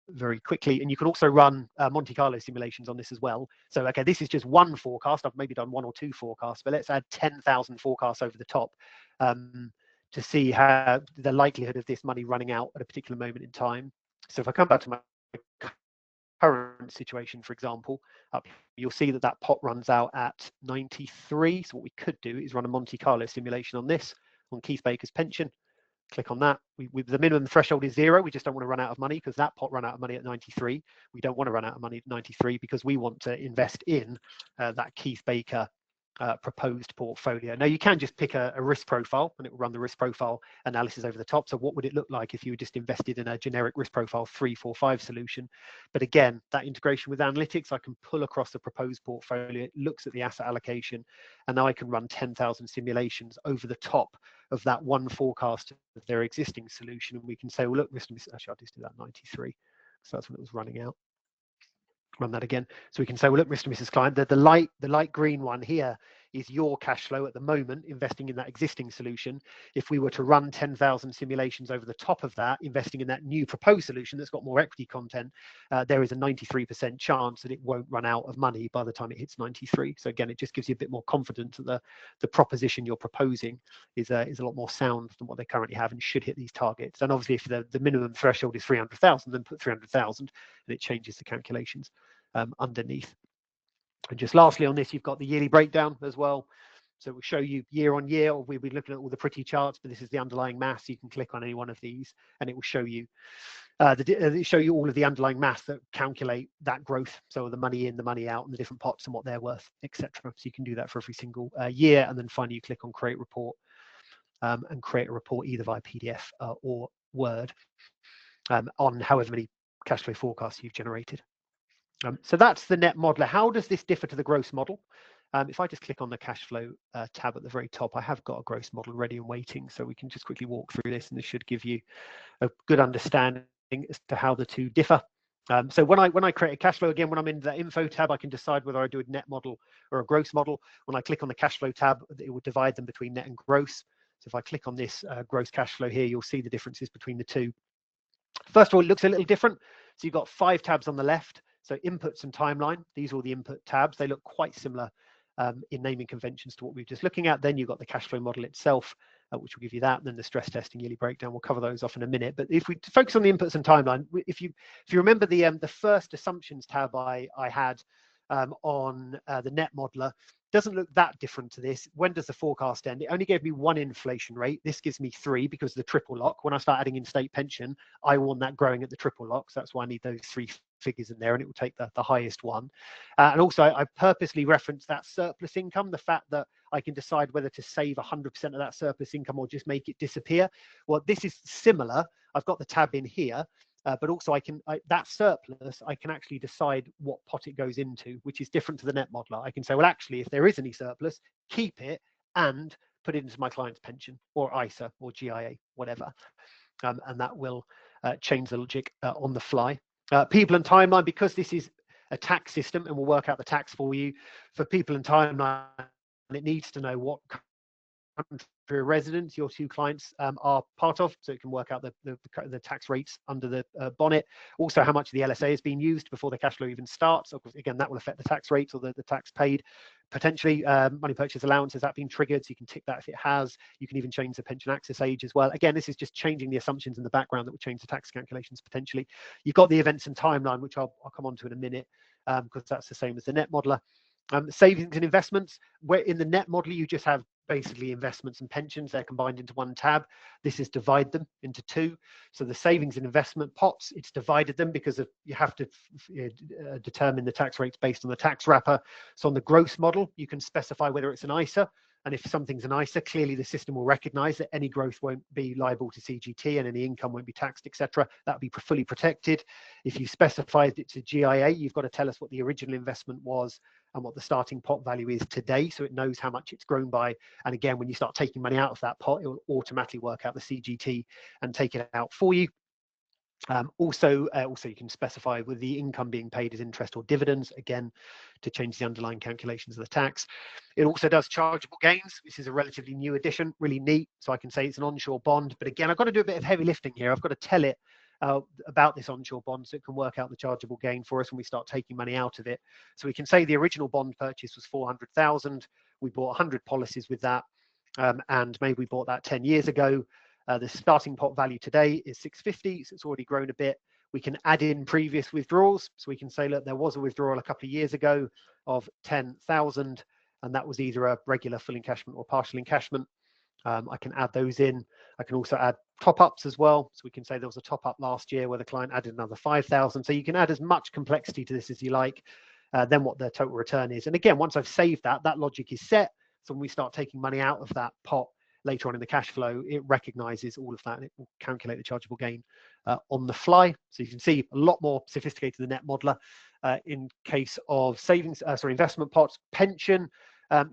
very quickly. And you can also run Monte Carlo simulations on this as well. So, okay, this is just one forecast. I've maybe done 1 or 2 forecasts, but let's add 10,000 forecasts over the top to see how the likelihood of this money running out at a particular moment in time. So if I come back to my current situation, for example, you'll see that that pot runs out at 93. So what we could do is run a Monte Carlo simulation on this, on Keith Baker's pension. Click on that. The minimum threshold is 0. We just don't want to run out of money because that pot ran out of money at 93. We don't want to run out of money at 93 because we want to invest in that Keith Baker proposed portfolio. Now, you can just pick a risk profile and it will run the risk profile analysis over the top. So what would it look like if you were just invested in a generic risk profile 3, 4, 5 solution? But again, that integration with analytics, I can pull across the proposed portfolio. It looks at the asset allocation, and now I can run 10,000 simulations over the top of that one forecast of their existing solution. And we can say, well, look, actually, I'll just do that 93. So that's when it was running out. Run that again. So we can say, well, look, Mr. and Mrs. Client, the light green one here is your cash flow at the moment, investing in that existing solution. If we were to run 10,000 simulations over the top of that, investing in that new proposed solution that's got more equity content, there is a 93% chance that it won't run out of money by the time it hits 93. So again, it just gives you a bit more confidence that the proposition you're proposing is a lot more sound than what they currently have and should hit these targets. And obviously, if the minimum threshold is 300,000, then put 300,000 and it changes the calculations underneath. And just lastly on this, you've got the yearly breakdown as well. So it will show you year on year, or we'll be looking at all the pretty charts, but this is the underlying maths. You can click on any one of these and it will show you all of the underlying maths that calculate that growth. So the money in, the money out, and the different pots and what they're worth, etc. So you can do that for every single year. And then finally, you click on create report and create a report either via PDF or Word on however many cash flow forecasts you've generated. So that's the net modeler. How does this differ to the gross model? If I just click on the cash flow tab at the very top, I have got a gross model ready and waiting. So we can just quickly walk through this, and this should give you a good understanding as to how the two differ. So when I create a cash flow, again, when I'm in the info tab, I can decide whether I do a net model or a gross model. When I click on the cash flow tab, it will divide them between net and gross. So if I click on this gross cash flow here, you'll see the differences between the two. First of all, it looks a little different. So you've got 5 tabs on the left. So inputs and timeline, these are all the input tabs. They look quite similar in naming conventions to what we were just looking at. Then you've got the cash flow model itself, which will give you that. And then the stress testing, yearly breakdown, we'll cover those off in a minute. But if we focus on the inputs and timeline, if you remember the first assumptions tab I had on the net modeler, Doesn't look that different to this. When does the forecast end? It only gave me one inflation rate. This gives me 3 because of the triple lock. When I start adding in state pension, I want that growing at the triple lock. So that's why I need those 3 figures in there, and it will take the highest one. And also, I purposely referenced that surplus income, the fact that I can decide whether to save 100% of that surplus income or just make it disappear. Well, this is similar. I've got the tab in here. But also that surplus, I can actually decide what pot it goes into, which is different to the net modeler. I can say, well, actually, if there is any surplus, keep it and put it into my client's pension or ISA or GIA, whatever. And that will change the logic on the fly. People and timeline, because this is a tax system and we'll work out the tax for you. For people and timeline, it needs to know what country residents your 2 clients are part of, so it can work out the tax rates under the bonnet. Also, how much of the LSA is being used before the cash flow even starts. So again, that will affect the tax rates or the tax paid. Potentially, money purchase allowance, has that been triggered? So you can tick that if it has. You can even change the pension access age as well. Again, this is just changing the assumptions in the background that will change the tax calculations potentially. You've got the events and timeline, which I'll come on to in a minute, because that's the same as the net modeler. Savings and investments, where in the net modeler you just have basically investments and pensions. They're combined into one tab. This is divide them into 2. So the savings and investment pots, it's divided them because you have to determine the tax rates based on the tax wrapper. So on the gross model, you can specify whether it's an ISA. And if something's an ISA, clearly the system will recognize that any growth won't be liable to CGT and any income won't be taxed, etc. That'll be fully protected. If you specified it to GIA, you've got to tell us what the original investment was and what the starting pot value is today, so it knows how much it's grown by. And again, when you start taking money out of that pot, it will automatically work out the CGT and take it out for you. Also, you can specify with the income being paid as interest or dividends, again, to change the underlying calculations of the tax. It also does chargeable gains, which is a relatively new addition, really neat. So I can say it's an onshore bond, but again, I've got to do a bit of heavy lifting here. I've got to tell it about this onshore bond so it can work out the chargeable gain for us when we start taking money out of it. So we can say the original bond purchase was 400,000. We bought 100 policies with that, and maybe we bought that 10 years ago. The starting pot value today is 650, so it's already grown a bit. We can add in previous withdrawals. So we can say, look, there was a withdrawal a couple of years ago of 10,000, and that was either a regular full encashment or partial encashment. I can add those in. I can also add top-ups as well. So we can say there was a top-up last year where the client added another 5,000. So you can add as much complexity to this as you like, then what the total return is. And again, once I've saved that logic is set. So when we start taking money out of that pot later on in the cash flow, it recognizes all of that and it will calculate the chargeable gain on the fly. So you can see a lot more sophisticated than net modeler. In case of savings, investment pots, pension,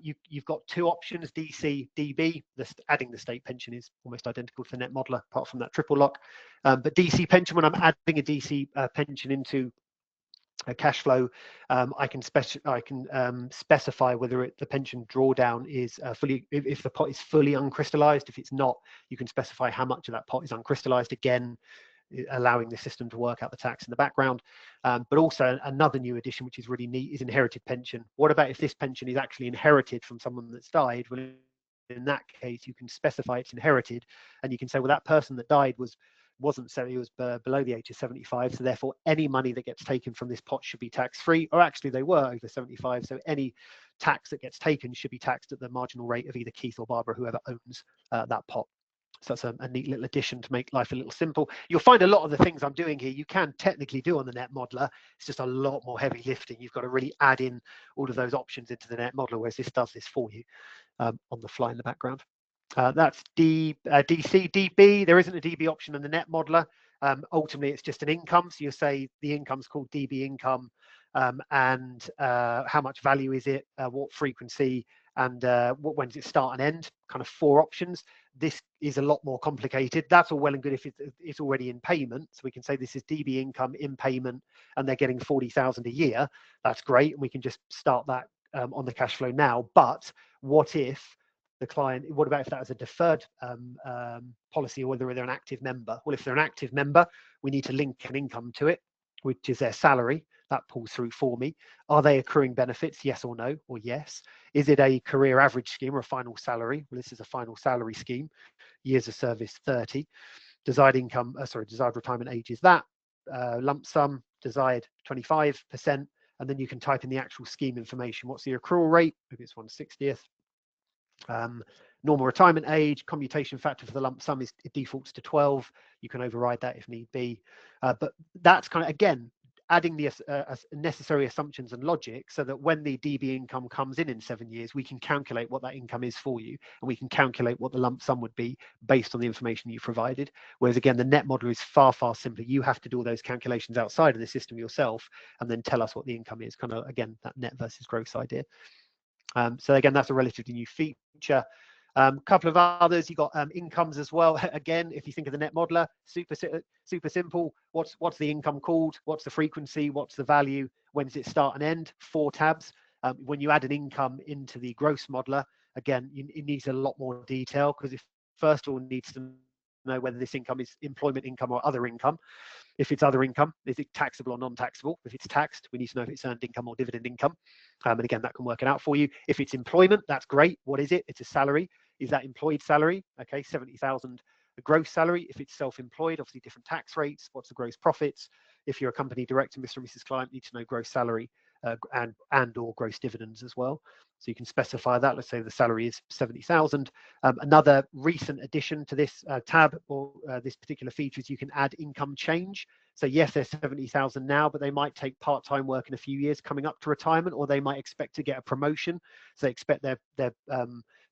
you've got 2 options, DC, DB. Adding the state pension is almost identical to the net modeler, apart from that triple lock. But DC pension, when I'm adding a DC pension into a cash flow, I can specify whether the pension drawdown is if the pot is fully uncrystallized. If it's not, you can specify how much of that pot is uncrystallized, again, allowing the system to work out the tax in the background. But also another new addition, which is really neat, is inherited pension. What about if this pension is actually inherited from someone that's died? Well, in that case, you can specify it's inherited, and you can say, well, that person that died wasn't 70, he was below the age of 75, so therefore any money that gets taken from this pot should be tax-free, or actually they were over 75, so any tax that gets taken should be taxed at the marginal rate of either Keith or Barbara, whoever owns that pot. So that's a neat little addition to make life a little simple. You'll find a lot of the things I'm doing here you can technically do on the net modeler. It's just a lot more heavy lifting. You've got to really add in all of those options into the net modeler, whereas this does this for you on the fly in the background. That's DC, DB. There isn't a DB option in the net modeler. Ultimately, it's just an income. So you'll say the income's called DB income, and how much value is it, what frequency, and when does it start and end, kind of 4 options. This is a lot more complicated. That's all well and good if it's already in payment. So we can say this is DB income in payment and they're getting 40,000 a year. That's great. And we can just start that on the cash flow now. But what if the client, what about if that is a deferred policy, or whether they're an active member? Well, if they're an active member, we need to link an income to it, which is their salary. That pulls through for me. Are they accruing benefits? Yes or no, or yes. Is it a career average scheme or a final salary? Well, this is a final salary scheme. Years of service 30. Desired income, desired retirement age is that. Lump sum, desired 25%. and then you can type in the actual scheme information. What's the accrual rate? Maybe it's 1/60th. Normal retirement age, commutation factor for the lump sum it defaults to 12. You can override that if need be. But that's kind of, again, adding the necessary assumptions and logic so that when the DB income comes in 7 years, we can calculate what that income is for you, and we can calculate what the lump sum would be based on the information you provided. Whereas again, the net model is far, far simpler. You have to do all those calculations outside of the system yourself and then tell us what the income is, kind of, again, that net versus gross idea. So again, that's a relatively new feature. Couple of others, you got incomes as well. Again, if you think of the net modeler, super simple. What's the income called? What's the frequency? What's the value? When does it start and end? 4 tabs. When you add an income into the gross modeler, again, it needs a lot more detail, because it first of all needs to know whether this income is employment income or other income. If it's other income, is it taxable or non-taxable? If it's taxed, we need to know if it's earned income or dividend income. And again, that can work it out for you. If it's employment, that's great. What is it? It's a salary. Is that employed salary? Okay, 70,000 a gross salary. If it's self-employed, obviously different tax rates. What's the gross profits? If you're a company director, Mr. and Mrs. Client, need to know gross salary and or gross dividends as well. So you can specify that. Let's say the salary is 70,000. Another recent addition to this tab or this particular feature is you can add income change. So yes, they're 70,000 now, but they might take part-time work in a few years coming up to retirement, or they might expect to get a promotion. So they expect their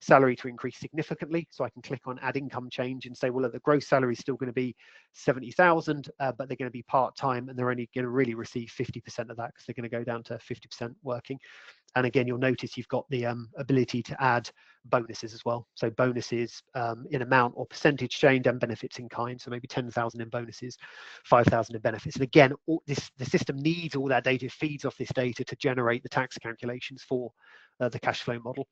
salary to increase significantly. So I can click on add income change and say, well, look, the gross salary is still going to be 70,000, but they're going to be part-time, and they're only going to really receive 50% of that, because they're going to go down to 50% working. And again, you'll notice you've got the ability to add bonuses as well. So bonuses in amount or percentage change, and benefits in kind. So maybe 10,000 in bonuses, 5,000 in benefits. And again, the system needs all that data, feeds off this data to generate the tax calculations for the cash flow model.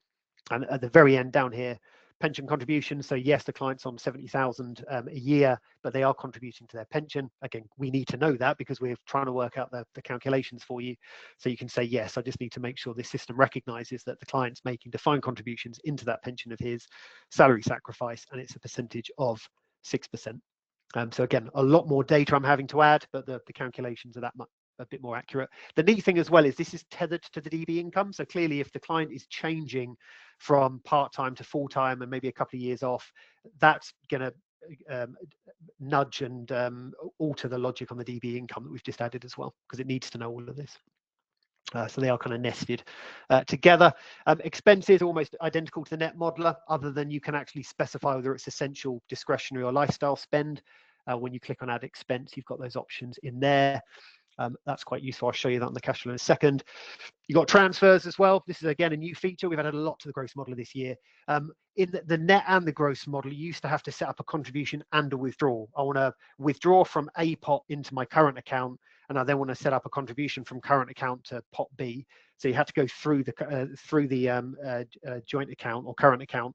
And at the very end down here, pension contributions. So yes, the client's on 70,000 a year, but they are contributing to their pension. Again, we need to know that because we're trying to work out the calculations for you. So you can say, yes, I just need to make sure this system recognizes that the client's making defined contributions into that pension of his salary sacrifice, and it's a percentage of 6%. So again, a lot more data I'm having to add, but the calculations are a bit more accurate. The neat thing as well is this is tethered to the DB income. So clearly, if the client is changing from part-time to full-time and maybe a couple of years off, that's going to nudge and alter the logic on the DB income that we've just added as well, because it needs to know all of this. So they are kind of nested together. Expenses almost identical to the net modeler, other than you can actually specify whether it's essential, discretionary, or lifestyle spend. When you click on add expense, you've got those options in there. That's quite useful. I'll show you that on the cash flow in a second. You've got transfers as well. This is, again, a new feature. We've added a lot to the gross model this year. In the net and the gross model, you used to have to set up a contribution and a withdrawal. I want to withdraw from A pot into my current account, and I then want to set up a contribution from current account to pot B. So you had to go through the joint account or current account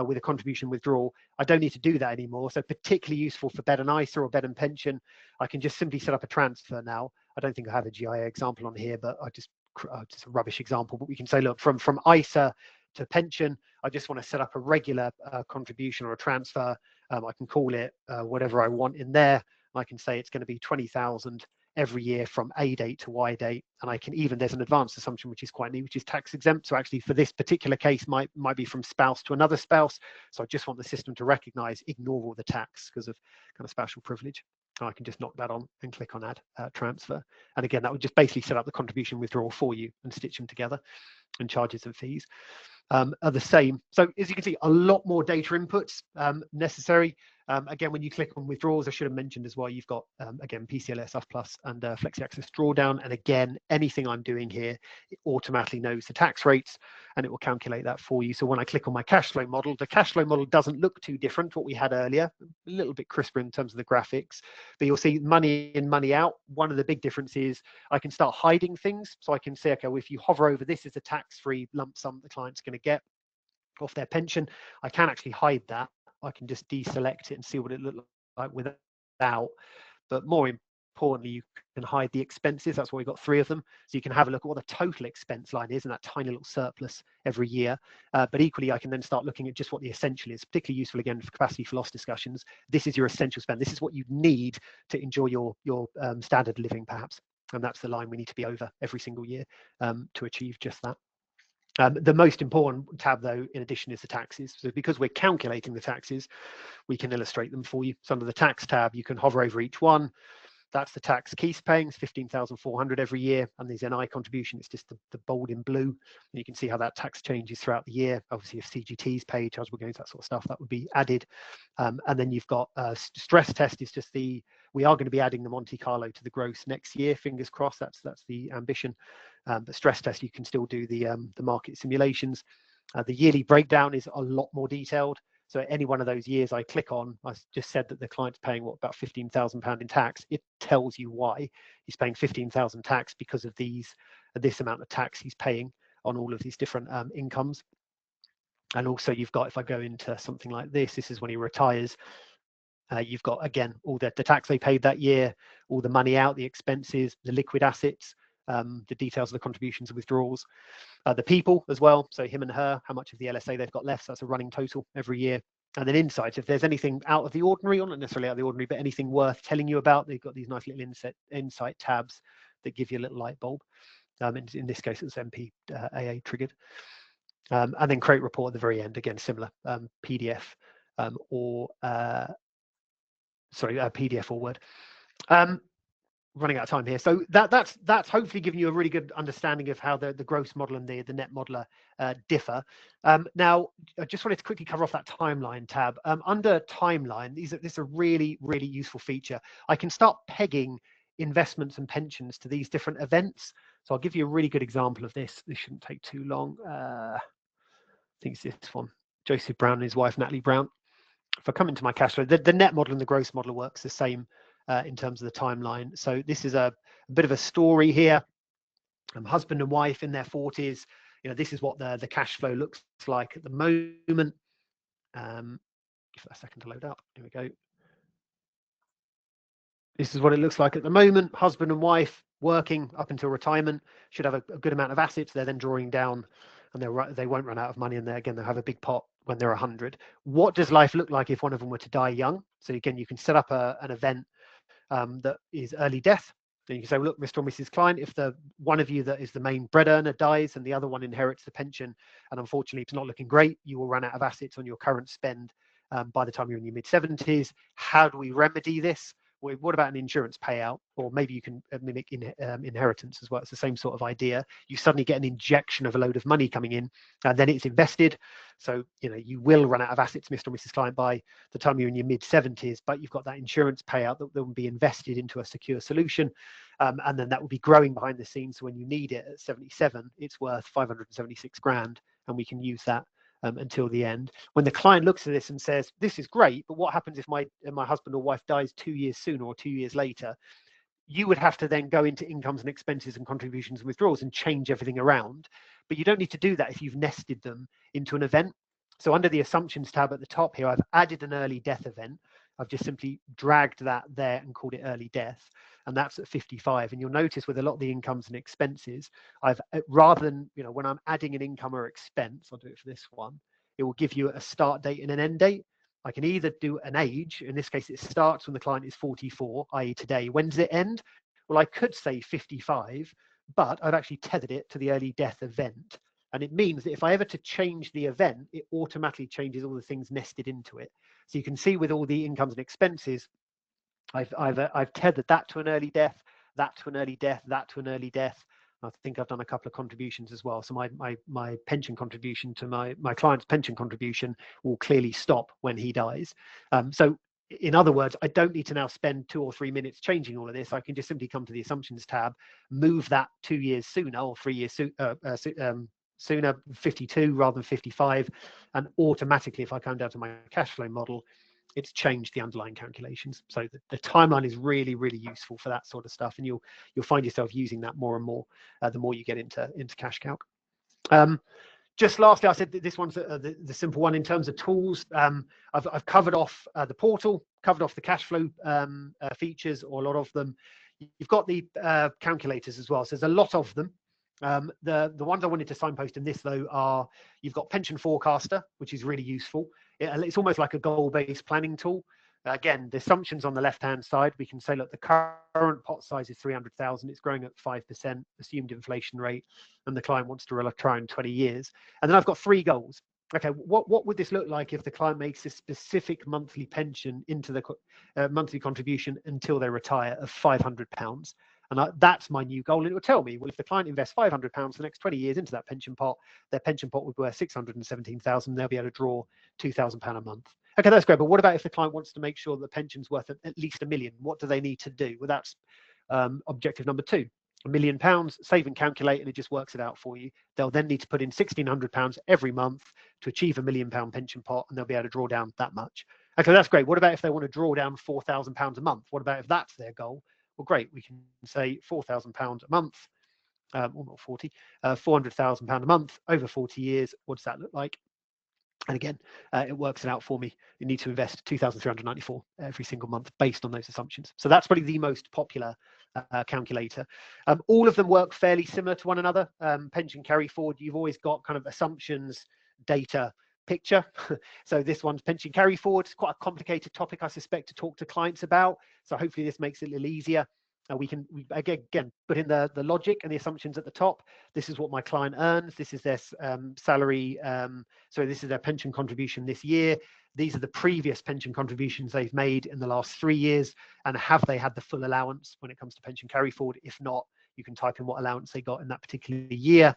with a contribution withdrawal. I don't need to do that anymore. So particularly useful for bed and ISA or bed and pension. I can just simply set up a transfer now. I don't think I have a GIA example on here, but just a rubbish example. But we can say, look, from ISA to pension, I just want to set up a regular contribution or a transfer. I can call it whatever I want in there. I can say it's going to be 20,000 every year from A date to Y date. And I can even, there's an advanced assumption, which is quite neat, which is tax exempt. So actually for this particular case might be from spouse to another spouse. So I just want the system to recognize, ignore all the tax because of kind of special privilege. And I can just knock that on and click on add transfer. And again, that would just basically set up the contribution withdrawal for you and stitch them together, and charges and fees are the same. So as you can see, a lot more data inputs necessary. Again, when you click on withdrawals, I should have mentioned as well, you've got, again, PCLS Plus and Flexi Access Drawdown. And again, anything I'm doing here, it automatically knows the tax rates and it will calculate that for you. So when I click on my cash flow model, the cash flow model doesn't look too different to what we had earlier, a little bit crisper in terms of the graphics, but you'll see money in, money out. One of the big differences is I can start hiding things. So I can say, okay, well, if you hover over this is a tax-free lump sum the client's going to get off their pension, I can actually hide that. I can just deselect it and see what it looks like without. But more importantly, you can hide the expenses. That's why we've got 3 of them. So you can have a look at what the total expense line is and that tiny little surplus every year. But equally, I can then start looking at just what the essential is, particularly useful, again, for capacity for loss discussions. This is your essential spend. This is what you need to enjoy your standard living, perhaps. and that's the line we need to be over every single year to achieve just that. The most important tab, though, in addition, is the taxes. So because we're calculating the taxes, we can illustrate them for you. So under the tax tab, you can hover over each one. That's the tax Keith's paying, it's 15,400 every year, and there's NI contribution, it's just the bold in blue. And you can see how that tax changes throughout the year. Obviously, if CGT's paid, chargeable gains, that sort of stuff, that would be added. And then you've got stress test is just we are going to be adding the Monte Carlo to the gross next year, fingers crossed, that's the ambition. But stress test, you can still do the market simulations. The yearly breakdown is a lot more detailed. So any one of those years I click on, I just said that the client's paying about £15,000 in tax. It tells you why he's paying 15,000 tax because of this amount of tax he's paying on all of these different incomes. And also you've got, if I go into something like this is when he retires. You've got, again, all the tax they paid that year, all the money out, the expenses, the liquid assets, the details of the contributions and withdrawals. The people as well, so him and her, how much of the LSA they've got left, so that's a running total every year. And then insights, if there's anything out of the ordinary, or not necessarily out of the ordinary, but anything worth telling you about, they've got these nice little insight tabs that give you a little light bulb. In this case, it's MPAA triggered. And then create report at the very end, again, similar, PDF or PDF or Word. Running out of time here, so that's hopefully giving you a really good understanding of how the gross model and the net modeler differ. Now, I just wanted to quickly cover off that timeline tab. Under timeline, this is a really useful feature. I can start pegging investments and pensions to these different events. So I'll give you a really good example of this. This shouldn't take too long. I think it's this one. Joseph Brown and his wife Natalie Brown. If I come into my cash flow, the net model and the gross model works the same in terms of the timeline. So this is a bit of a story here. Husband and wife in their 40s. This is what the cash flow looks like at the moment. Give that a second to load up. Here we go. This is what it looks like at the moment. Husband and wife working up until retirement, should have a good amount of assets. They're then drawing down, and they won't run out of money. And they'll have a big pot when they're 100. What does life look like if one of them were to die young? So again, you can set up an event that is early death. Then you can say, well, look, Mr. or Mrs. Klein, if the one of you that is the main bread earner dies and the other one inherits the pension, and unfortunately it's not looking great, you will run out of assets on your current spend by the time you're in your mid-70s. How do we remedy this? Well, what about an insurance payout? Or maybe you can mimic inheritance as well. It's the same sort of idea. You suddenly get an injection of a load of money coming in, and then it's invested. So, you will run out of assets, Mr. or Mrs. Client, by the time you're in your mid-70s, but you've got that insurance payout that will be invested into a secure solution. And then that will be growing behind the scenes. So when you need it at 77, it's worth 576 grand, and we can use that until the end. When the client looks at this and says, this is great, but what happens if my husband or wife dies 2 years sooner or 2 years later? You would have to then go into incomes and expenses and contributions and withdrawals and change everything around. But you don't need to do that if you've nested them into an event. So under the assumptions tab at the top here, I've added an early death event. I've just simply dragged that there and called it early death. And that's at 55. And you'll notice with a lot of the incomes and expenses, I've, rather than, when I'm adding an income or expense, I'll do it for this one, it will give you a start date and an end date. I can either do an age, in this case, it starts when the client is 44, i.e. today. When does it end? Well, I could say 55, but I've actually tethered it to the early death event. And it means that if I ever to change the event, it automatically changes all the things nested into it. So you can see with all the incomes and expenses, I've tethered that to an early death, that to an early death, that to an early death. I think I've done a couple of contributions as well. So my pension contribution to my client's pension contribution will clearly stop when he dies. So in other words, I don't need to now spend 2 or 3 minutes changing all of this. I can just simply come to the assumptions tab, move that 2 years sooner or 3 years sooner, 52 rather than 55, and automatically, if I come down to my cash flow model, it's changed the underlying calculations. So the timeline is really useful for that sort of stuff, and you'll find yourself using that more and more the more you get into CashCalc. Just lastly, I said that this one's the simple one in terms of tools. I've covered off the portal, covered off the cash flow features, or a lot of them. You've got the calculators as well. So there's a lot of them. The ones I wanted to signpost in this though are, you've got Pension Forecaster, which is really useful. It's almost like a goal-based planning tool. Again, the assumptions on the left-hand side, we can say, look, the current pot size is 300,000. It's growing at 5%, assumed inflation rate, and the client wants to retire in 20 years. And then I've got 3 goals. Okay, what would this look like if the client makes a specific monthly pension into the monthly contribution until they retire of £500? And that's my new goal. And it will tell me, well, if the client invests £500 for the next 20 years into that pension pot, their pension pot would be worth 617,000. They'll be able to draw £2,000 a month. Okay, that's great. But what about if the client wants to make sure that the pension's worth at least £1 million? What do they need to do? Well, that's objective number 2. £1 million, save and calculate, and it just works it out for you. They'll then need to put in £1,600 every month to achieve £1 million pension pot, and they'll be able to draw down that much. Okay, that's great. What about if they want to draw down £4,000 a month? What about if that's their goal? Well, great. We can say £4,000 a month, or not 40, £400,000 a month over 40 years. What does that look like? And again, it works it out for me. You need to invest 2,394 every single month based on those assumptions. So that's probably the most popular calculator. All of them work fairly similar to one another. Pension carry forward, you've always got kind of assumptions, data, picture. So this one's pension carry forward. It's quite a complicated topic, I suspect, to talk to clients about. So hopefully this makes it a little easier. We again put in the logic and the assumptions at the top. This is what my client earns. This is their salary. So this is their pension contribution this year. These are the previous pension contributions they've made in the last 3 years. And have they had the full allowance when it comes to pension carry forward? If not, you can type in what allowance they got in that particular year.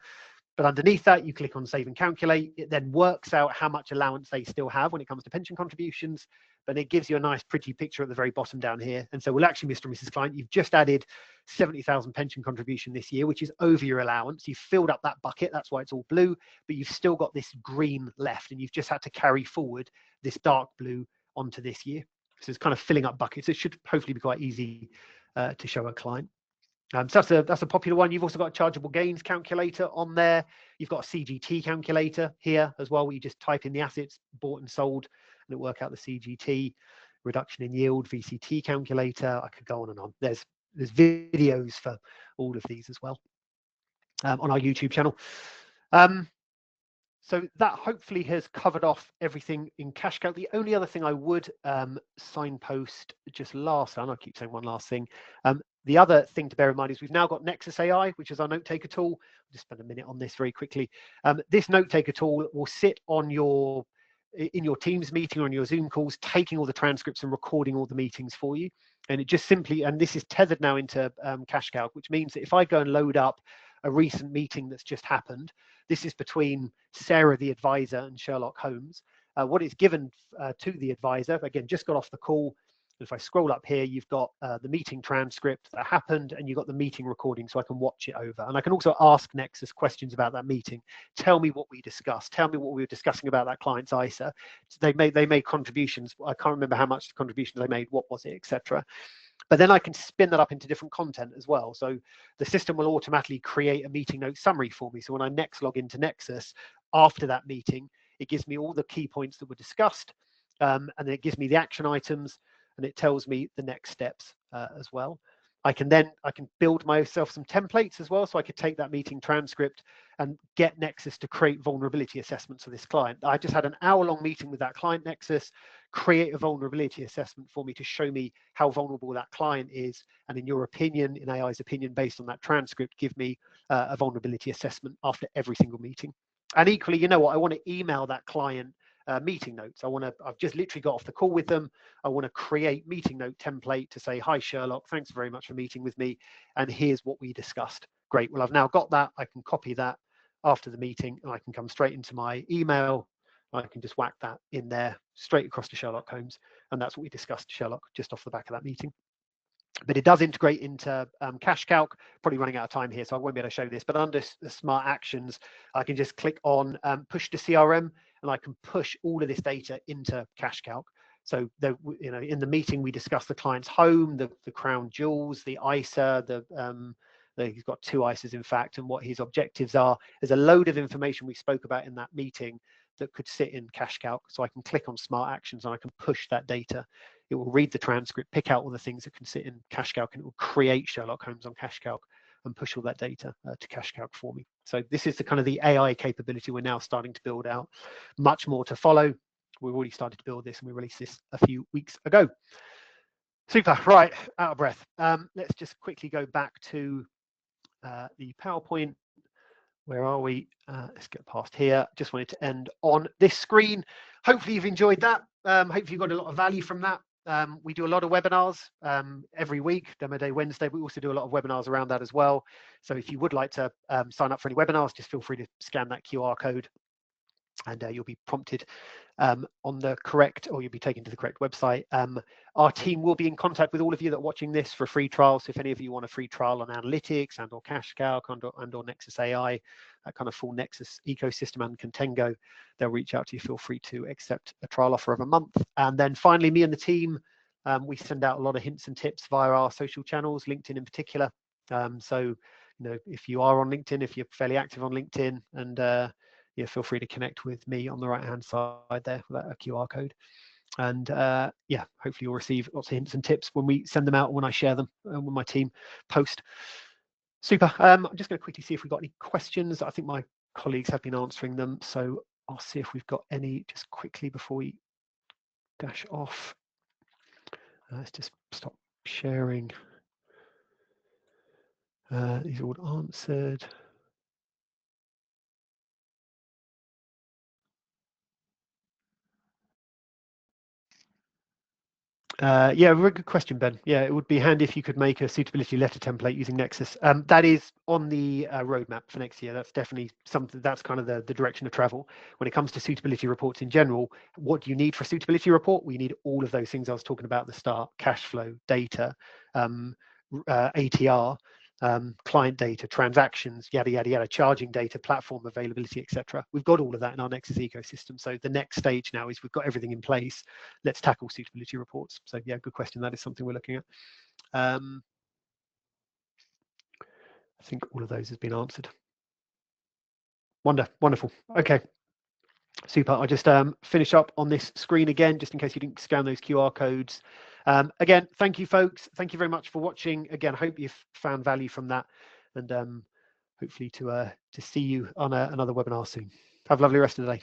But underneath that, you click on save and calculate. It then works out how much allowance they still have when it comes to pension contributions. But it gives you a nice, pretty picture at the very bottom down here. And so, well, actually, Mr. and Mrs. Client, you've just added 70,000 pension contribution this year, which is over your allowance. You've filled up that bucket. That's why it's all blue. But you've still got this green left, and you've just had to carry forward this dark blue onto this year. So it's kind of filling up buckets. It should hopefully be quite easy to show a client. So that's a popular one. You've also got a chargeable gains calculator on there. You've got a CGT calculator here as well, where you just type in the assets bought and sold, and it'll work out the CGT. Reduction in yield, VCT calculator. I could go on and on. There's videos for all of these as well on our YouTube channel. So that hopefully has covered off everything in CashCalc. The only other thing I would signpost just last, and I keep saying one last thing. The other thing to bear in mind is we've now got Nexus AI, which is our note taker tool. I'll just spend a minute on this very quickly. This note taker tool will sit on in your Teams meeting or on your Zoom calls, taking all the transcripts and recording all the meetings for you. And it just simply, and this is tethered now into CashCalc, which means that if I go and load up a recent meeting that's just happened, this is between Sarah, the advisor, and Sherlock Holmes. What is given to the advisor, again, just got off the call. If I scroll up here, you've got the meeting transcript that happened, and you've got the meeting recording, so I can watch it over. And I can also ask Nexus questions about that meeting. Tell me what we discussed. Tell me what we were discussing about that client's ISA. So they made contributions. I can't remember how much the contributions they made. What was it, etc. But then I can spin that up into different content as well. So the system will automatically create a meeting note summary for me. So when I next log into Nexus after that meeting, it gives me all the key points that were discussed, and then it gives me the action items, and it tells me the next steps as well. I can build myself some templates as well. So I could take that meeting transcript and get Nexus to create vulnerability assessments for this client. I just had an hour-long meeting with that client, Nexus, create a vulnerability assessment for me to show me how vulnerable that client is. And in your opinion, in AI's opinion, based on that transcript, give me a vulnerability assessment after every single meeting. And equally, you know what, I want to email that client meeting notes. I've just literally got off the call with them. I want to create meeting note template to say, hi, Sherlock, thanks very much for meeting with me. And here's what we discussed. Great. Well, I've now got that. I can copy that after the meeting, and I can come straight into my email. I can just whack that in there straight across to Sherlock Holmes. And that's what we discussed, Sherlock, just off the back of that meeting. But it does integrate into CashCalc. Probably running out of time here, so I won't be able to show this. But under the smart actions, I can just click on push to CRM, and I can push all of this data into CashCalc. So in the meeting, we discussed the client's home, the crown jewels, the ISA, he's got 2 ISAs in fact, and what his objectives are. There's a load of information we spoke about in that meeting that could sit in CashCalc. So I can click on smart actions and I can push that data. It will read the transcript, pick out all the things that can sit in CashCalc, and it will create Sherlock Holmes on CashCalc and push all that data to CashCalc for me. So this is the kind of the AI capability we're now starting to build out. Much more to follow. We've already started to build this, and we released this a few weeks ago. Super. Right, out of breath. Let's just quickly go back to the PowerPoint. Where are we? Let's get past here. Just wanted to end on this screen. Hopefully you've enjoyed that. Hopefully you got a lot of value from that. We do a lot of webinars every week, Demo Day Wednesday. We also do a lot of webinars around that as well. So if you would like to sign up for any webinars, just feel free to scan that QR code, and you'll be prompted on the correct, or you'll be taken to the correct website. Our team will be in contact with all of you that are watching this for a free trial. So if any of you want a free trial on analytics and or CashCalc and or Nexus AI, that kind of full Nexus ecosystem and Contengo, they'll reach out to you. Feel free to accept a trial offer of a month. And then finally, me and the team, we send out a lot of hints and tips via our social channels, LinkedIn in particular. So, if you are on LinkedIn, if you're fairly active on LinkedIn, and yeah, feel free to connect with me on the right-hand side there with that QR code. And yeah, hopefully you'll receive lots of hints and tips when we send them out, when I share them, when my team post. Super. I'm just going to quickly see if we've got any questions. I think my colleagues have been answering them, so I'll see if we've got any just quickly before we dash off. Let's just stop sharing. These are all answered. Yeah, very good question, Ben. Yeah, it would be handy if you could make a suitability letter template using Nexus. That is on the roadmap for next year. That's definitely something, that's kind of the direction of travel. When it comes to suitability reports in general, what do you need for a suitability report? We need all of those things I was talking about at the start: cash flow, data, ATR, client data, transactions, yada, yada, yada, charging data, platform availability, etc. We've got all of that in our Nexus ecosystem. So the next stage now is we've got everything in place. Let's tackle suitability reports. So yeah, good question. That is something we're looking at. I think all of those has been answered. Wonderful. Okay. Super. I'll just finish up on this screen again, just in case you didn't scan those QR codes. Again, thank you, folks. Thank you very much for watching. Again, I hope you've found value from that, and hopefully to see you on another webinar soon. Have a lovely rest of the day.